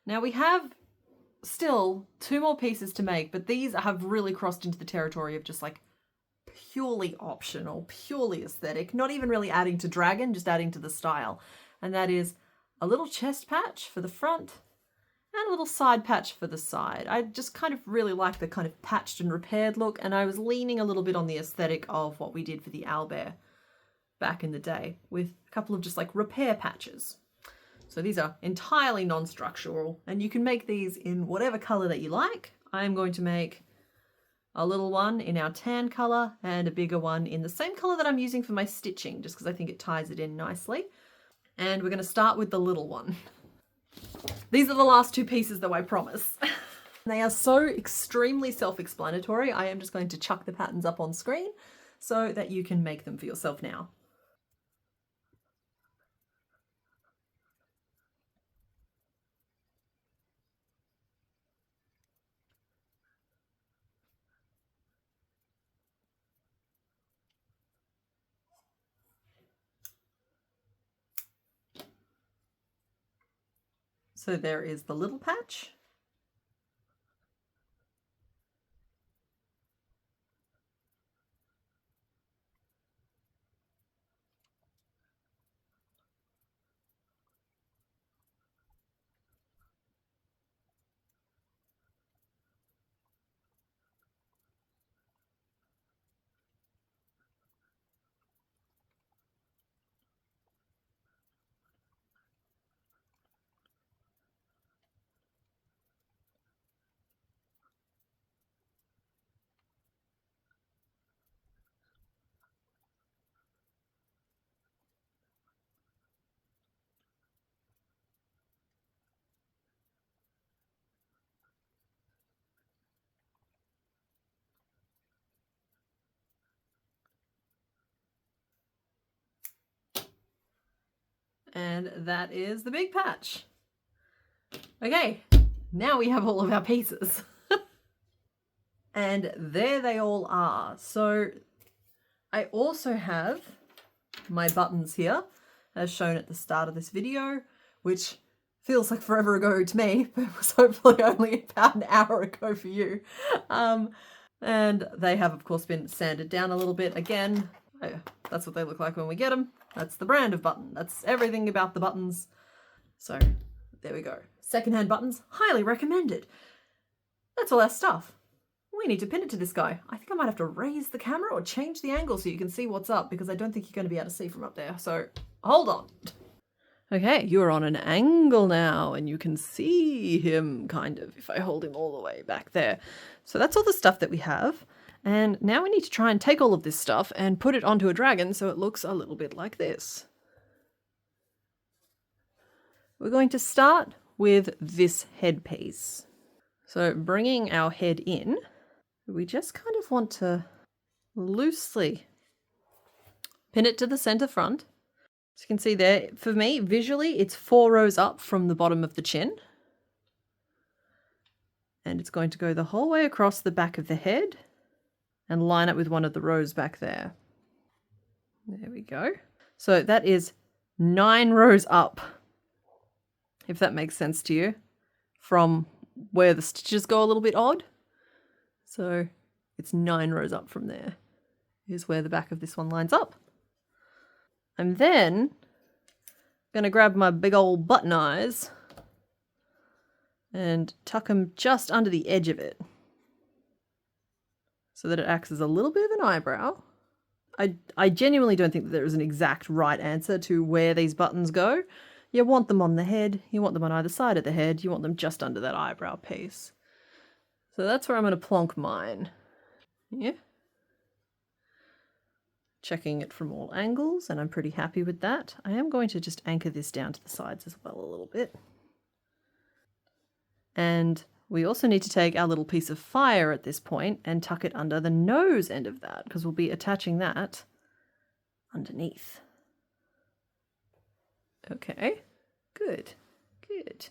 Now we have still 2 more pieces to make, but these have really crossed into the territory of just like purely optional, purely aesthetic, not even really adding to dragon, just adding to the style. And that is a little chest patch for the front and a little side patch for the side. I just kind of really like the kind of patched and repaired look, and I was leaning a little bit on the aesthetic of what we did for the owlbear back in the day with a couple of just like repair patches. So these are entirely non-structural, and you can make these in whatever color that you like. I'm going to make a little one in our tan color and a bigger one in the same color that I'm using for my stitching, just because I think it ties it in nicely. And we're going to start with the little one. These are the last 2 pieces though, I promise. They are so extremely self-explanatory. I am just going to chuck the patterns up on screen so that you can make them for yourself now. So there is the little patch. And that is the big patch. Okay, now we have all of our pieces. And there they all are. So I also have my buttons here, as shown at the start of this video, which feels like forever ago to me, but was hopefully only about an hour ago for you. And they have, of course, been sanded down a little bit. Again, that's what they look like when we get them. That's the brand of button. That's everything about the buttons. So there we go. Secondhand buttons, highly recommended. That's all our stuff. We need to pin it to this guy. I think I might have to raise the camera or change the angle so you can see what's up, because I don't think you're going to be able to see from up there. So hold on. Okay, you're on an angle now and you can see him kind of if I hold him all the way back there. So that's all the stuff that we have. And now we need to try and take all of this stuff and put it onto a dragon so it looks a little bit like this. We're going to start with this headpiece. So bringing our head in, we just kind of want to loosely pin it to the center front. As you can see there, for me, visually, it's 4 rows up from the bottom of the chin. And it's going to go the whole way across the back of the head and line up with one of the rows back there. There we go. So that is 9 rows up, if that makes sense to you, from where the stitches go a little bit odd. So it's 9 rows up from there is where the back of this one lines up. I'm then going to grab my big old button eyes and tuck them just under the edge of it so that it acts as a little bit of an eyebrow. I genuinely don't think that there is an exact right answer to where these buttons go. You want them on the head, you want them on either side of the head, you want them just under that eyebrow piece. So that's where I'm going to plonk mine. Yeah. Checking it from all angles, and I'm pretty happy with that. I am going to just anchor this down to the sides as well a little bit. And we also need to take our little piece of fire at this point and tuck it under the nose end of that, because we'll be attaching that underneath. Okay, good, good.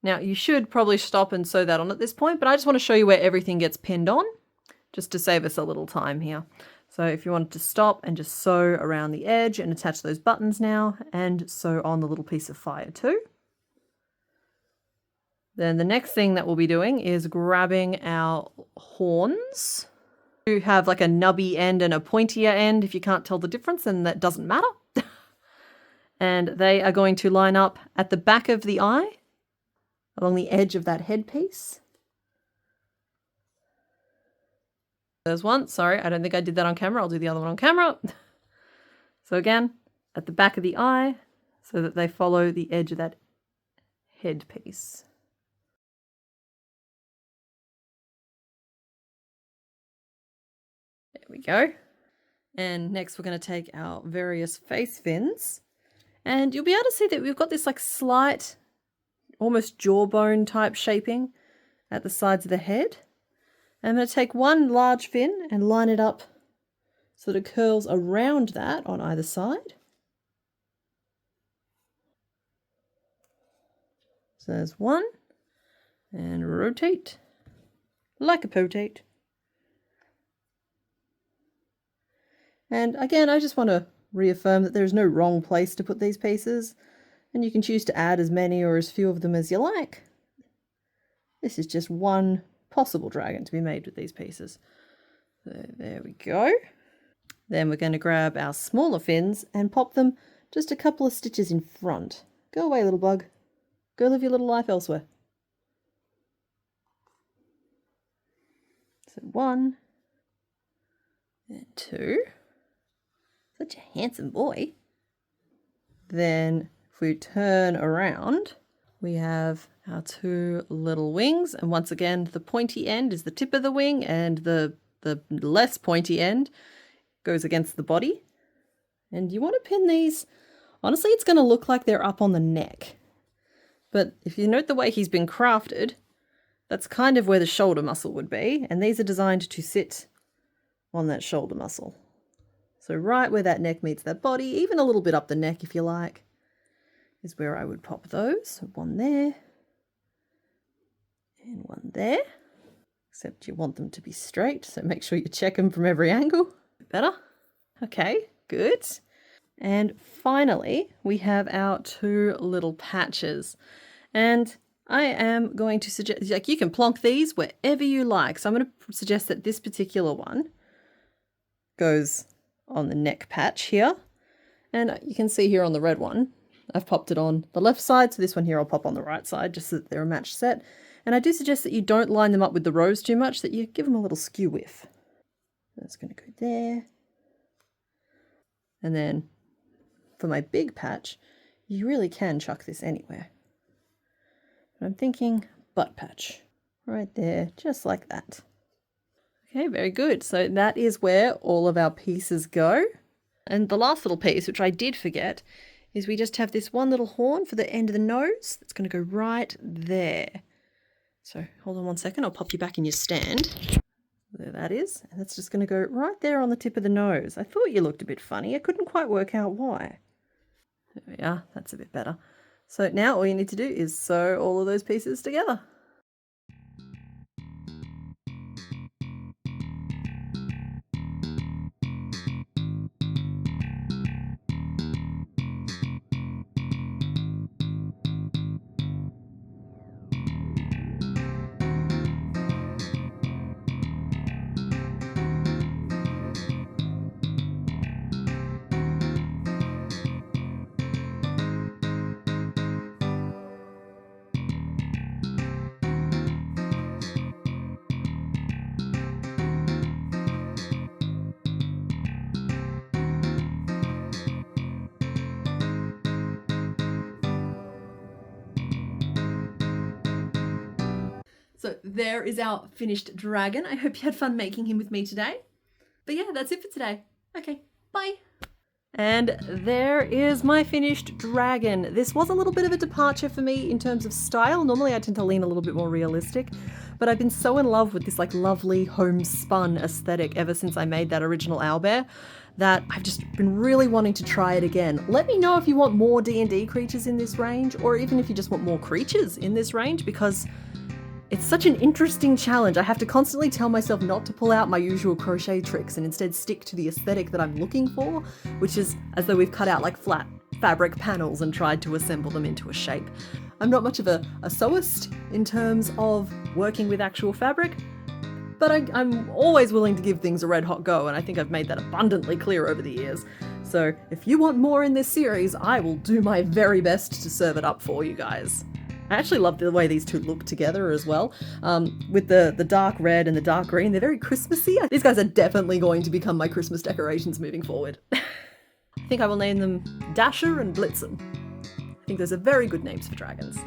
Now you should probably stop and sew that on at this point, but I just want to show you where everything gets pinned on, just to save us a little time here. So if you wanted to stop and just sew around the edge and attach those buttons now, and sew on the little piece of fire too. Then the next thing that we'll be doing is grabbing our horns. You have like a nubby end and a pointier end. If you can't tell the difference, then that doesn't matter. And they are going to line up at the back of the eye, along the edge of that headpiece. There's one. Sorry, I don't think I did that on camera. I'll do the other one on camera. So again, at the back of the eye, so that they follow the edge of that headpiece. There we go. And next we're going to take our various face fins. And you'll be able to see that we've got this like slight, almost jawbone type shaping at the sides of the head. I'm going to take one large fin and line it up so that it curls around that on either side. So there's one, and rotate like a potate. And again, I just want to reaffirm that there's no wrong place to put these pieces, and you can choose to add as many or as few of them as you like. This is just one possible dragon to be made with these pieces. So there we go. Then we're going to grab our smaller fins and pop them just a couple of stitches in front. Go away, little bug. Go live your little life elsewhere. So 1 and 2. Such a handsome boy. Then if we turn around, we have our 2 little wings, and once again the pointy end is the tip of the wing and the less pointy end goes against the body. And you want to pin these, honestly it's going to look like they're up on the neck, but if you note the way he's been crafted, that's kind of where the shoulder muscle would be, and these are designed to sit on that shoulder muscle. So right where that neck meets that body, even a little bit up the neck if you like. is where I would pop those. So one there and one there, except you want them to be straight, so make sure you check them from every angle. Better. Okay, good. And finally, we have our two little patches. And I am going to suggest, like, you can plonk these wherever you like. So I'm going to suggest that this particular one goes on the neck patch here. And you can see here on the red one, I've popped it on the left side. So this one here I'll pop on the right side just so that they're a matched set. And I do suggest that you don't line them up with the rows too much, that you give them a little skew width. That's going to go there. And then for my big patch, you really can chuck this anywhere. But I'm thinking butt patch right there, just like that. Okay, very good. So that is where all of our pieces go. And the last little piece, which I did forget, is we just have this one little horn for the end of the nose. That's going to go right there. So hold on one second, I'll pop you back in your stand. There that is. And that's just going to go right there on the tip of the nose. I thought you looked a bit funny. I couldn't quite work out why. There we are. That's a bit better. So now all you need to do is sew all of those pieces together. So there is our finished dragon. I hope you had fun making him with me today. But yeah, that's it for today. Okay, bye. And there is my finished dragon. This was a little bit of a departure for me in terms of style. Normally I tend to lean a little bit more realistic, but I've been so in love with this like lovely homespun aesthetic ever since I made that original owlbear that I've just been really wanting to try it again. Let me know if you want more D&D creatures in this range, or even if you just want more creatures in this range, because it's such an interesting challenge. I have to constantly tell myself not to pull out my usual crochet tricks and instead stick to the aesthetic that I'm looking for, which is as though we've cut out like flat fabric panels and tried to assemble them into a shape. I'm not much of a sewist in terms of working with actual fabric, but I'm always willing to give things a red hot go, and I think I've made that abundantly clear over the years. So if you want more in this series, I will do my very best to serve it up for you guys. I actually love the way these two look together as well. With the dark red and the dark green, they're very Christmassy. These guys are definitely going to become my Christmas decorations moving forward. I think I will name them Dasher and Blitzen. I think those are very good names for dragons.